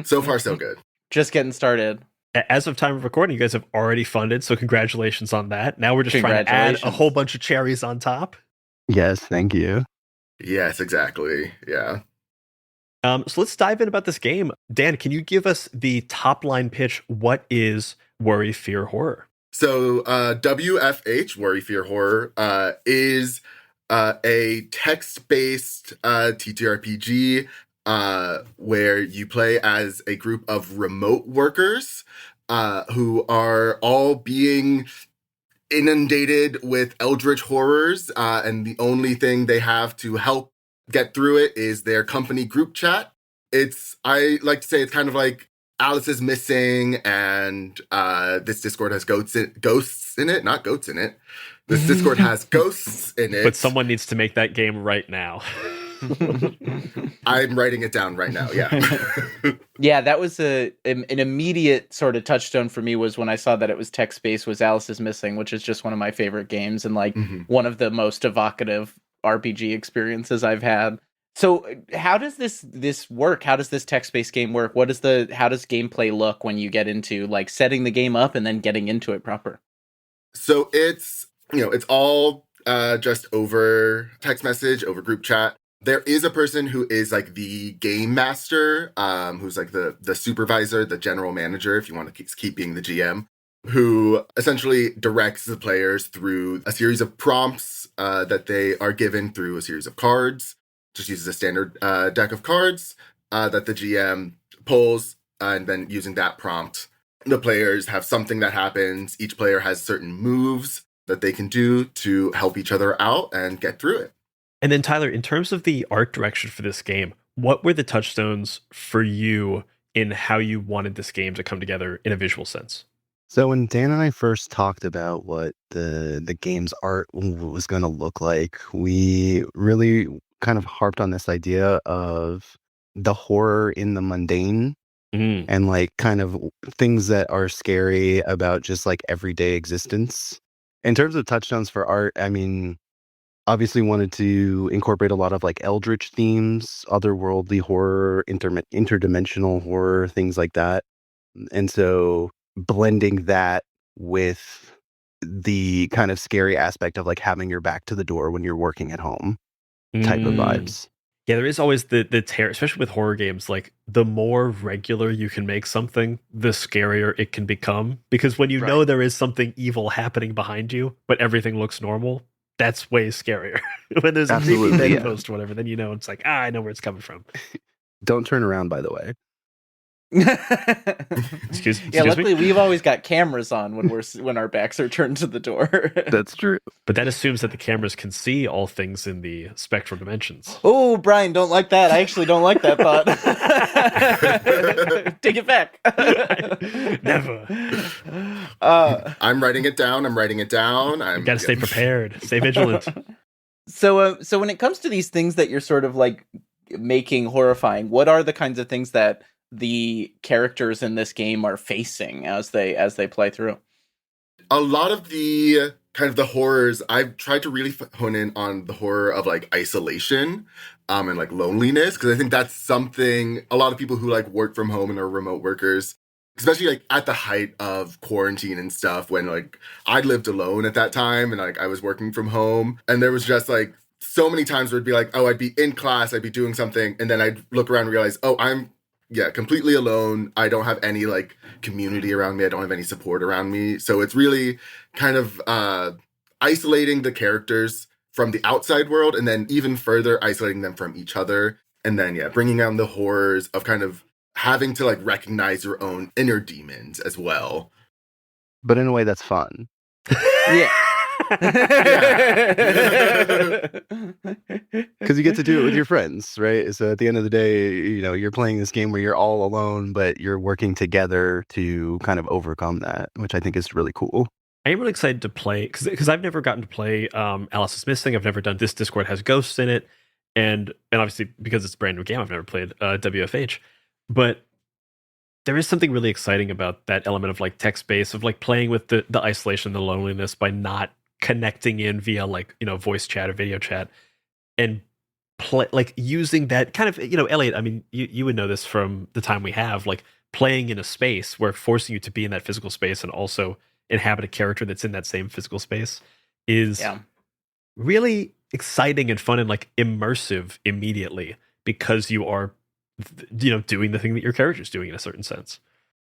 so far so good. Just getting started. As of time of recording, you guys have already funded, so congratulations on that. Now we're just trying to add a Congratulations. whole bunch of cherries on top. Yes, thank you. Yes, exactly. Yeah. So let's dive in about this game. Dan, can you give us the top line pitch? What is Worry, Fear, Horror? So W.F.H, Worry, Fear, Horror, is a text-based TTRPG where you play as a group of remote workers who are all being inundated with eldritch horrors, and the only thing they have to help get through it is their company group chat. I like to say it's kind of like Alice is Missing, and this Discord has ghosts in it, not goats in it. This Discord has ghosts in it. But someone needs to make that game right now. I'm writing it down right now, yeah. Yeah, that was an immediate sort of touchstone for me was when I saw that it was text-based, was Alice is Missing, which is just one of my favorite games and like one of the most evocative RPG experiences I've had. So how does this work? How does this text-based game work? How does gameplay look when you get into like setting the game up and then getting into it proper? So it's all just over text message, over group chat. There is a person who is like the game master, who's like the supervisor, the general manager, if you want to keep being the GM, who essentially directs the players through a series of prompts that they are given through a series of cards. Just uses a standard deck of cards that the GM pulls, and then using that prompt, the players have something that happens. Each player has certain moves that they can do to help each other out and get through it. And then, Tyler, in terms of the art direction for this game, what were the touchstones for you in how you wanted this game to come together in a visual sense? So when Dan and I first talked about what the game's art was going to look like, we really kind of harped on this idea of the horror in the mundane and like kind of things that are scary about just like everyday existence. In terms of touchstones for art, I mean, obviously wanted to incorporate a lot of like eldritch themes, otherworldly horror, interdimensional horror, things like that. And so blending that with the kind of scary aspect of like having your back to the door when you're working at home type of vibes. Yeah, there is always the terror, especially with horror games. Like the more regular you can make something, the scarier it can become. Because when you know there is something evil happening behind you, but everything looks normal, that's way scarier. When there's a creepy bedpost or whatever, then you know it's like, I know where it's coming from. Don't turn around, by the way. Excuse luckily me? we've always got cameras on when our backs are turned to the door. That's true. But that assumes that the cameras can see all things in the spectral dimensions. Oh, Brian, don't like that. I actually don't like that thought. Take it back. Never. I'm writing it down. You gotta stay prepared. Stay vigilant. So when it comes to these things that you're sort of like making horrifying, what are the kinds of things that the characters in this game are facing as they play through? A lot of the kind of the horrors, I've tried to really hone in on the horror of like isolation and like loneliness, because I think that's something a lot of people who like work from home and are remote workers, especially like at the height of quarantine and stuff, when like I lived alone at that time and like I was working from home, and there was just like so many times where it'd be like, oh, I'd be in class, I'd be doing something, and then I'd look around and realize, oh, I'm completely alone. I don't have any like community around me. I don't have any support around me. So it's really kind of isolating the characters from the outside world, and then even further isolating them from each other. And then, bringing down the horrors of kind of having to like recognize your own inner demons as well. But in a way that's fun. Yeah. Because you get to do it with your friends, right? So at the end of the day, you know, you're playing this game where you're all alone, but you're working together to kind of overcome that, which I think is really cool. I am really excited to play, because I've never gotten to play Alice is Missing. I've never done This Discord Has Ghosts in it. And obviously, because it's a brand new game, I've never played W.F.H. But there is something really exciting about that element of like text-based, of like playing with the isolation, the loneliness, by not connecting in via like, you know, voice chat or video chat, and like using that kind of, you know, Elliot, I mean, you would know this from the time we have, like playing in a space where forcing you to be in that physical space and also inhabit a character that's in that same physical space is really exciting and fun and like immersive immediately, because you are, you know, doing the thing that your character's doing in a certain sense.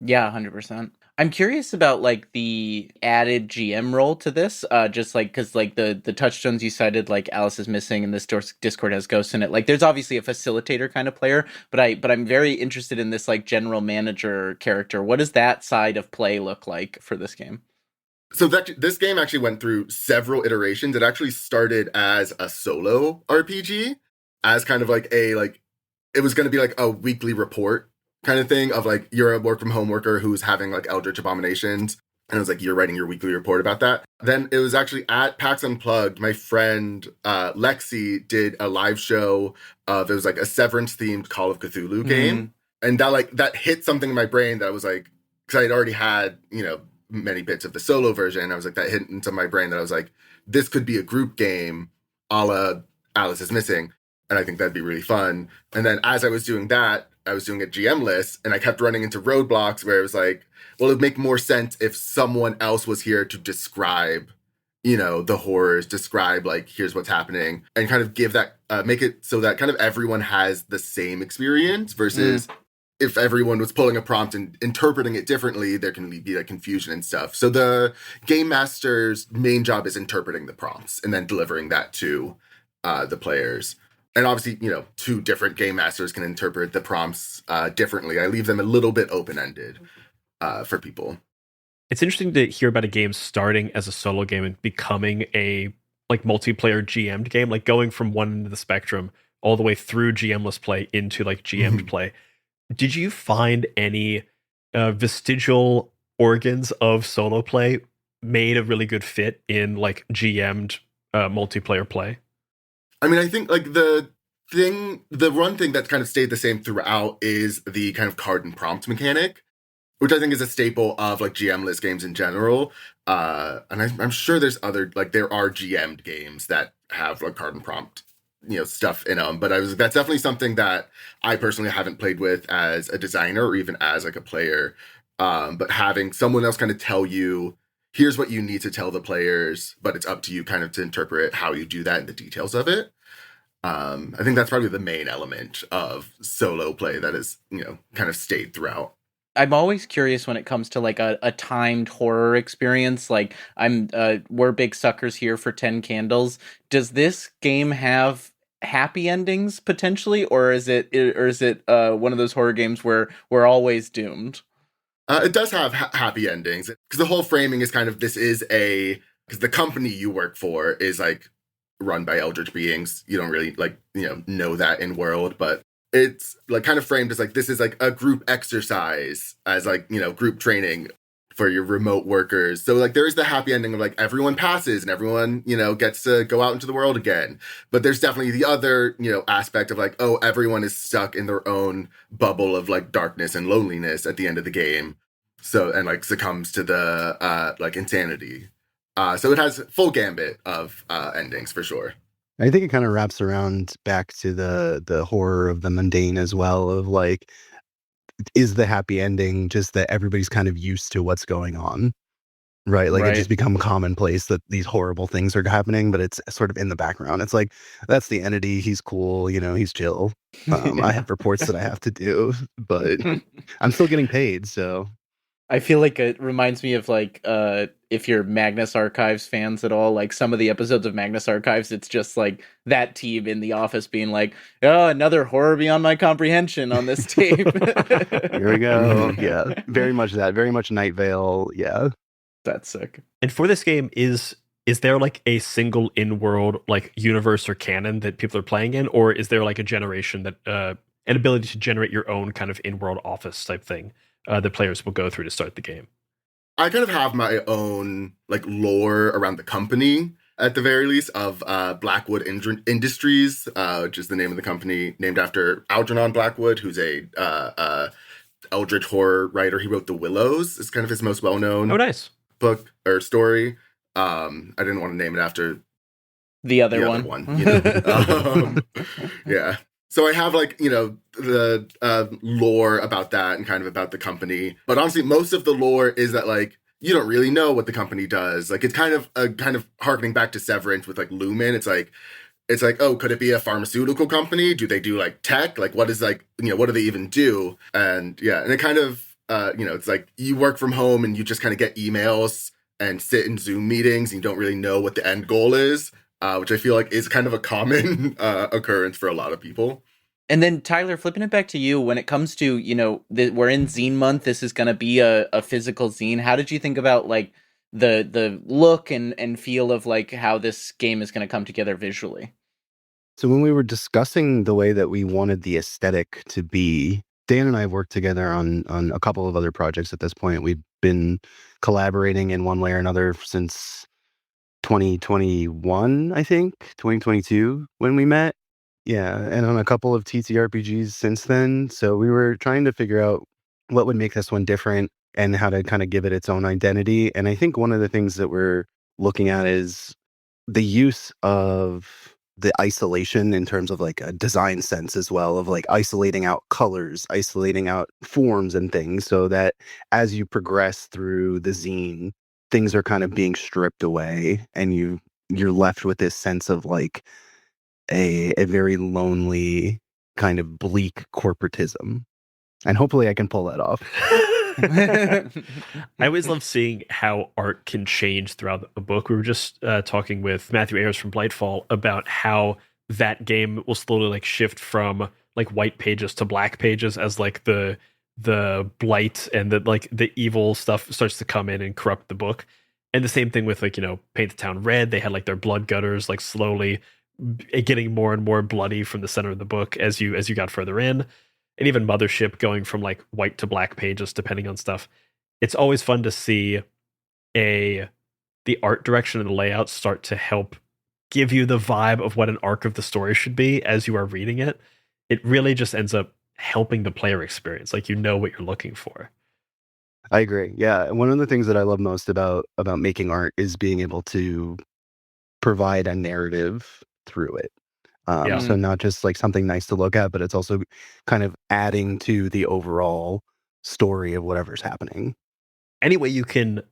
Yeah, 100%. I'm curious about like the added GM role to this, just like because like the touchstones you cited, like Alice is missing, and this Discord has ghosts in it. Like, there's obviously a facilitator kind of player, but I'm very interested in this like general manager character. What does that side of play look like for this game? So this game actually went through several iterations. It actually started as a solo RPG, as kind of like it was going to be like a weekly report kind of thing of like, you're a work from home worker who's having like eldritch abominations. And it was like, you're writing your weekly report about that. Then it was actually at PAX Unplugged, my friend Lexi did a live show of, it was like a Severance themed Call of Cthulhu game. And that hit something in my brain that I was like, because I had already had, many bits of the solo version. I was like, that hit into my brain that I was like, this could be a group game a la Alice is Missing. And I think that'd be really fun. And then as I was doing that, I was doing a GM list, and I kept running into roadblocks where it was like, well, it'd make more sense if someone else was here to describe, the horrors, describe like, here's what's happening, and kind of give that, make it so that kind of everyone has the same experience versus if everyone was pulling a prompt and interpreting it differently, there can be like confusion and stuff. So the game master's main job is interpreting the prompts and then delivering that to the players. And obviously, two different game masters can interpret the prompts differently. I leave them a little bit open-ended for people. It's interesting to hear about a game starting as a solo game and becoming a like multiplayer GM'd game, like going from one end of the spectrum all the way through GM-less play into like GM'd play. Did you find any vestigial organs of solo play made a really good fit in like GM'd multiplayer play? I mean, I think like the one thing that's kind of stayed the same throughout is the kind of card and prompt mechanic, which I think is a staple of like GM-less games in general. And I'm sure there's there are GM'd games that have like card and prompt, stuff in them. But that's definitely something that I personally haven't played with as a designer or even as like a player. But having someone else kind of tell you, here's what you need to tell the players, but it's up to you kind of to interpret how you do that and the details of it. I think that's probably the main element of solo play that is, kind of stayed throughout. I'm always curious when it comes to like a timed horror experience. Like we're big suckers here for 10 Candles. Does this game have happy endings potentially, or is it one of those horror games where we're always doomed? It does have happy endings because the whole framing is kind of because the company you work for is like run by eldritch beings. You don't really know that in world, but it's like kind of framed as like, this is like a group exercise as like, group training for your remote workers. So like there is the happy ending of like everyone passes and everyone, gets to go out into the world again. But there's definitely the other, aspect of like, oh, everyone is stuck in their own bubble of like darkness and loneliness at the end of the game. So, and like succumbs to the like insanity. So it has full gambit of endings for sure. I think it kind of wraps around back to the horror of the mundane as well, of like, is the happy ending just that everybody's kind of used to what's going on, right? Like it just become commonplace that these horrible things are happening, but it's sort of in the background. It's like, that's the entity. He's cool. He's chill. I have reports that I have to do, but I'm still getting paid. So I feel like it reminds me of like if you're Magnus Archives fans at all, like some of the episodes of Magnus Archives, it's just like that team in the office being like, oh, another horror beyond my comprehension on this tape. Here we go. Yeah, very much that. Very much Night Vale. Yeah, that's sick. And for this game, is there like a single in-world like universe or canon that people are playing in, or is there like a generation that an ability to generate your own kind of in-world office type thing that players will go through to start the game? I kind of have my own like lore around the company at the very least of Blackwood Industries, which is the name of the company named after Algernon Blackwood, who's a eldritch horror writer. He wrote The Willows. It's kind of his most well-known book or story. I didn't want to name it after the other one. Yeah. So I have like, the lore about that and kind of about the company. But honestly, most of the lore is that like, you don't really know what the company does. Like it's kind of harkening back to Severance with like Lumen. It's like, oh, could it be a pharmaceutical company? Do they do like tech? Like what is like, what do they even do? And yeah, and it kind of it's like you work from home and you just kind of get emails and sit in Zoom meetings and you don't really know what the end goal is, which I feel like is kind of a common occurrence for a lot of people. And then Tyler, flipping it back to you, when it comes to, we're in Zine Month, this is going to be a physical zine. How did you think about like the look and feel of like how this game is going to come together visually? So when we were discussing the way that we wanted the aesthetic to be, Dan and I have worked together on a couple of other projects at this point. We've been collaborating in one way or another since 2021, I think, 2022 when we met. Yeah, and on a couple of TTRPGs since then. So we were trying to figure out what would make this one different and how to kind of give it its own identity. And I think one of the things that we're looking at is the use of the isolation in terms of like a design sense as well, of like isolating out colors, isolating out forms and things, so that as you progress through the zine, things are kind of being stripped away and you're left with this sense of like a very lonely kind of bleak corporatism. And hopefully I can pull that off. I always love seeing how art can change throughout a book. We were just talking with Matthew Ayers from Blightfall about how that game will slowly like shift from like white pages to black pages as like the blight and the evil stuff starts to come in and corrupt the book. And the same thing with like, Paint the Town Red. They had like their blood gutters like slowly getting more and more bloody from the center of the book as you got further in. And even Mothership going from like white to black pages depending on stuff. It's always fun to see the art direction and the layout start to help give you the vibe of what an arc of the story should be as you are reading it. It really just ends up helping the player experience, like what you're looking for. I agree. Yeah, one of the things that I love most about making art is being able to provide a narrative through it. So not just like something nice to look at, but it's also kind of adding to the overall story of whatever's happening. Any way you can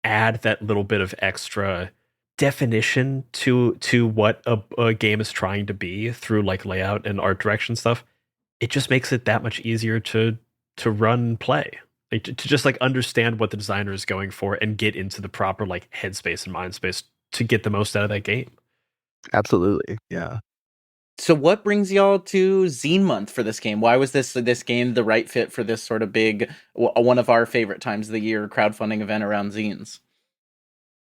add that little bit of extra definition to what a game is trying to be through like layout and art direction stuff, it just makes it that much easier to run play. Like, to just like understand what the designer is going for and get into the proper like headspace and mind space to get the most out of that game. Absolutely. Yeah. So what brings y'all to Zine Month for this game? Why was this game the right fit for this sort of big, one of our favorite times of the year crowdfunding event around zines?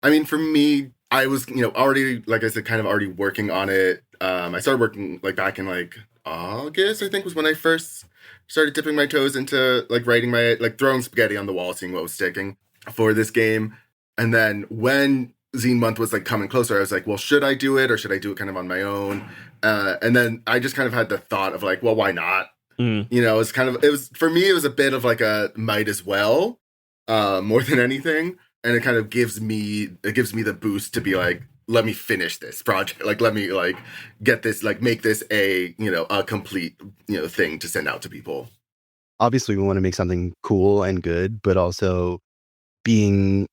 I mean, for me, I was, already, like I said, kind of already working on it. I started working like back in like August, I think was when I first started dipping my toes into like writing throwing spaghetti on the wall, seeing what was sticking for this game. And then when Zine Month was like coming closer, I was like, well, should I do it or should I do it kind of on my own? And then I just kind of had the thought of like, well, why not? For me, it was a bit of like a might as well, more than anything. And it kind of gives me the boost to be like, let me finish this project. Like, let me like get this, like make this a complete, thing to send out to people. Obviously we want to make something cool and good, but also being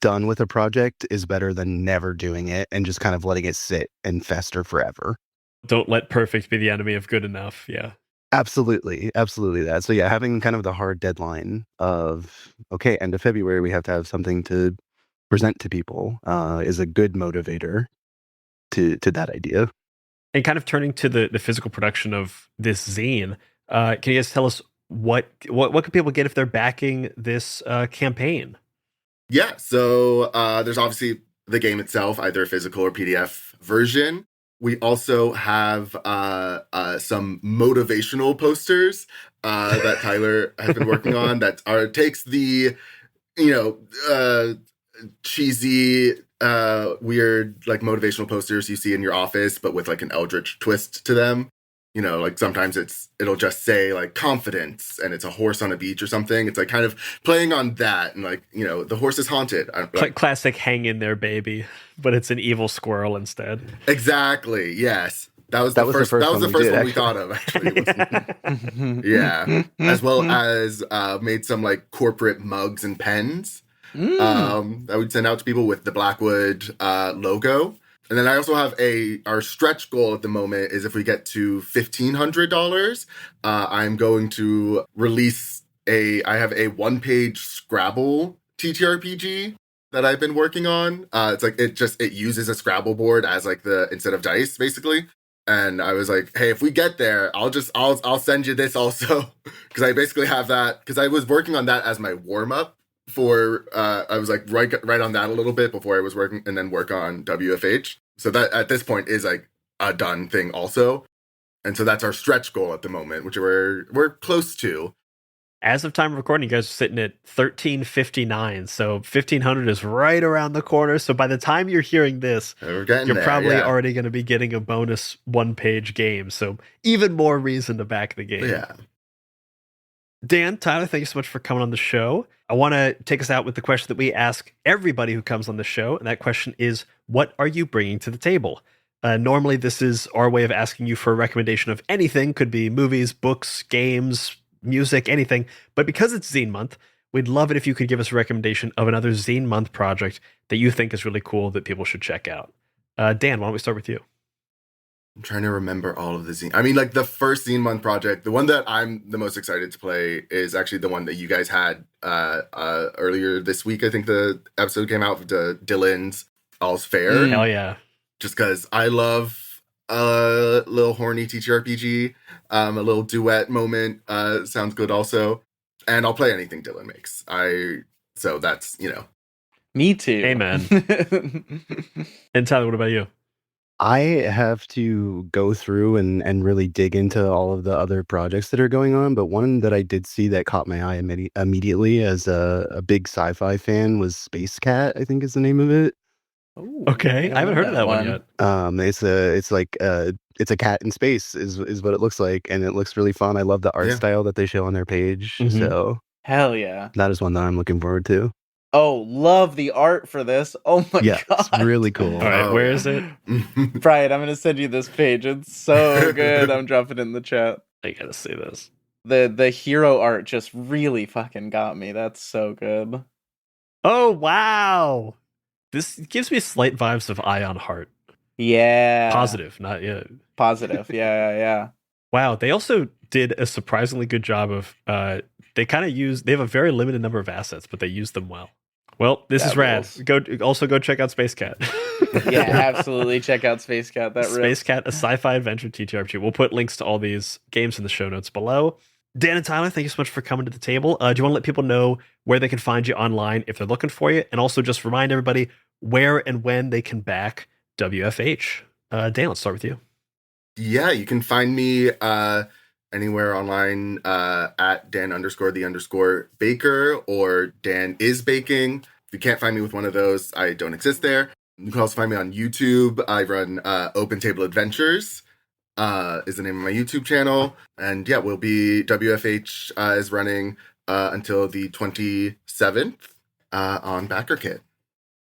done with a project is better than never doing it and just kind of letting it sit and fester forever. Don't let perfect be the enemy of good enough. Yeah. Absolutely that. So yeah, having kind of the hard deadline of, okay, end of February, we have to have something to present to people is a good motivator to that idea. And kind of turning to the physical production of this zine, can you guys tell us what can people get if they're backing this campaign? Yeah, so there's obviously the game itself, either a physical or PDF version. We also have some motivational posters that Tyler has been working on that takes the, cheesy, weird, like motivational posters you see in your office, but with like an eldritch twist to them. Like sometimes it'll just say like confidence and it's a horse on a beach or something. It's like kind of playing on that and like, the horse is haunted. Classic hang in there, baby, but it's an evil squirrel instead. Exactly. Yes. That was the first one we thought of, actually. Yeah. As well as made some like corporate mugs and pens that we'd send out to people with the Blackwood logo. And then I also have our stretch goal at the moment is if we get to $1,500, I'm going to release I have a 1-page Scrabble TTRPG that I've been working on. It's like it uses a Scrabble board as like instead of dice, basically. And I was like, hey, if we get there, I'll send you this also. Because I basically have that, because I was working on that as my warm-up for I was like right on that a little bit before I was working, and then work on W.F.H. So that at this point is like a done thing also. And so that's our stretch goal at the moment, which we're close to. As of time of recording, you guys are sitting at 1359, so 1500 is right around the corner. So by the time you're hearing this, We're getting you're there, probably yeah. already going to be getting a bonus 1-page game. So even more reason to back the game. Yeah. Dan, Tyler, thank you so much for coming on the show. I want to take us out with the question that we ask everybody who comes on the show. And that question is, what are you bringing to the table? Normally, this is our way of asking you for a recommendation of anything. Could be movies, books, games, music, anything. But because it's Zine Month, we'd love it if you could give us a recommendation of another Zine Month project that you think is really cool that people should check out. Dan, why don't we start with you? I'm trying to remember all of the zine. I mean, like the first Zine Month project, the one that I'm the most excited to play is actually the one that you guys had earlier this week. I think the episode came out to Dylan's All's Fair. Hell yeah. Just because I love a little horny TTRPG, a little duet moment sounds good also. And I'll play anything Dylan makes. So that's, Me too. Amen. And Tyler, what about you? I have to go through and really dig into all of the other projects that are going on, but one that I did see that caught my eye immediately as a big sci-fi fan was Space Cat, I think is the name of it. Ooh, Okay, I haven't heard of that one yet. It's a cat in space is what it looks like, and it looks really fun. I love the art Yeah. style that they show on their page, Mhm. so Hell yeah. that is one that I'm looking forward to. Oh, love the art for this. Oh my Yeah, god. it's really cool. All right, Oh, where yeah. is it? Brian, I'm gonna send you this page. It's so good. I'm dropping it in the chat. I gotta see this. The hero art just really fucking got me. That's so good. Oh, wow. This gives me slight vibes of Ion Heart. Yeah. Positive, not yet. Positive. Yeah. Wow, they also did a surprisingly good job of, they have a very limited number of assets, but they use them well. Well, this That is rad. rules. Go check out Space Cat. Yeah, absolutely. Check out Space Cat. That Space rips. Cat, a sci-fi adventure TTRPG. We'll put links to all these games in the show notes below. Dan and Tyler, thank you so much for coming to the table. Do you want to let people know where they can find you online if they're looking for you? And also just remind everybody where and when they can back W.F.H. Dan, let's start with you. Yeah, you can find me anywhere online at Dan_the_baker or Dan is baking. If you can't find me with one of those, I don't exist there. You can also find me on YouTube. I run Open Table Adventures is the name of my YouTube channel. And yeah, WFH is running until the 27th on BackerKit.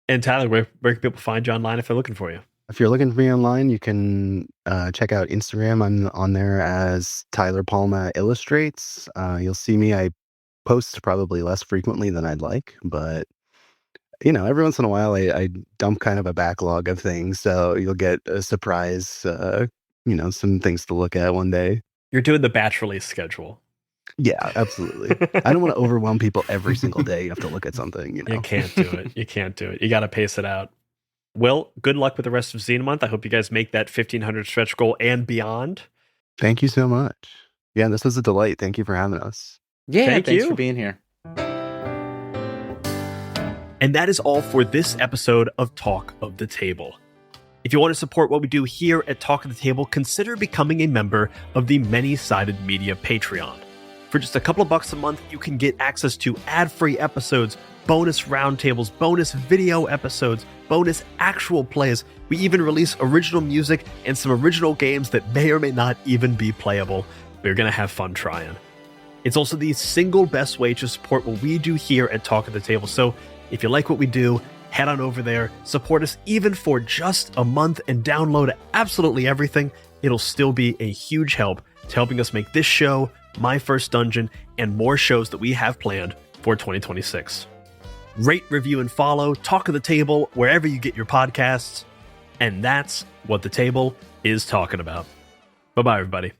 And Tyler, where can people find you online if they're looking for you? If you're looking for me online, you can check out Instagram. I'm on there as Tyler Palma Illustrates. You'll see me. I post probably less frequently than I'd like, but every once in a while I dump kind of a backlog of things, so you'll get a surprise, some things to look at one day. You're doing the batch release schedule. Yeah, absolutely. I don't want to overwhelm people every single day. You have to look at something. You can't do it. You can't do it. You got to pace it out. Well, good luck with the rest of Zine Month. I hope you guys make that 1,500 stretch goal and beyond. Thank you so much. Yeah, this was a delight. Thank you for having us. Yeah, Thank thanks you. for being here. And that is all for this episode of Talk of the Table. If you want to support what we do here at Talk of the Table, consider becoming a member of the Many-Sided Media Patreon. For just a couple of bucks a month, you can get access to ad-free episodes, bonus roundtables, bonus video episodes, bonus actual plays. We even release original music and some original games that may or may not even be playable. We're going to have fun trying. It's also the single best way to support what we do here at Talk of the Table. So if you like what we do, head on over there, support us even for just a month, and download absolutely everything. It'll still be a huge help to helping us make this show, My First Dungeon, and more shows that we have planned for 2026. Rate, review, and follow Talk of the Table wherever you get your podcasts. And that's what the table is talking about. Bye-bye, everybody.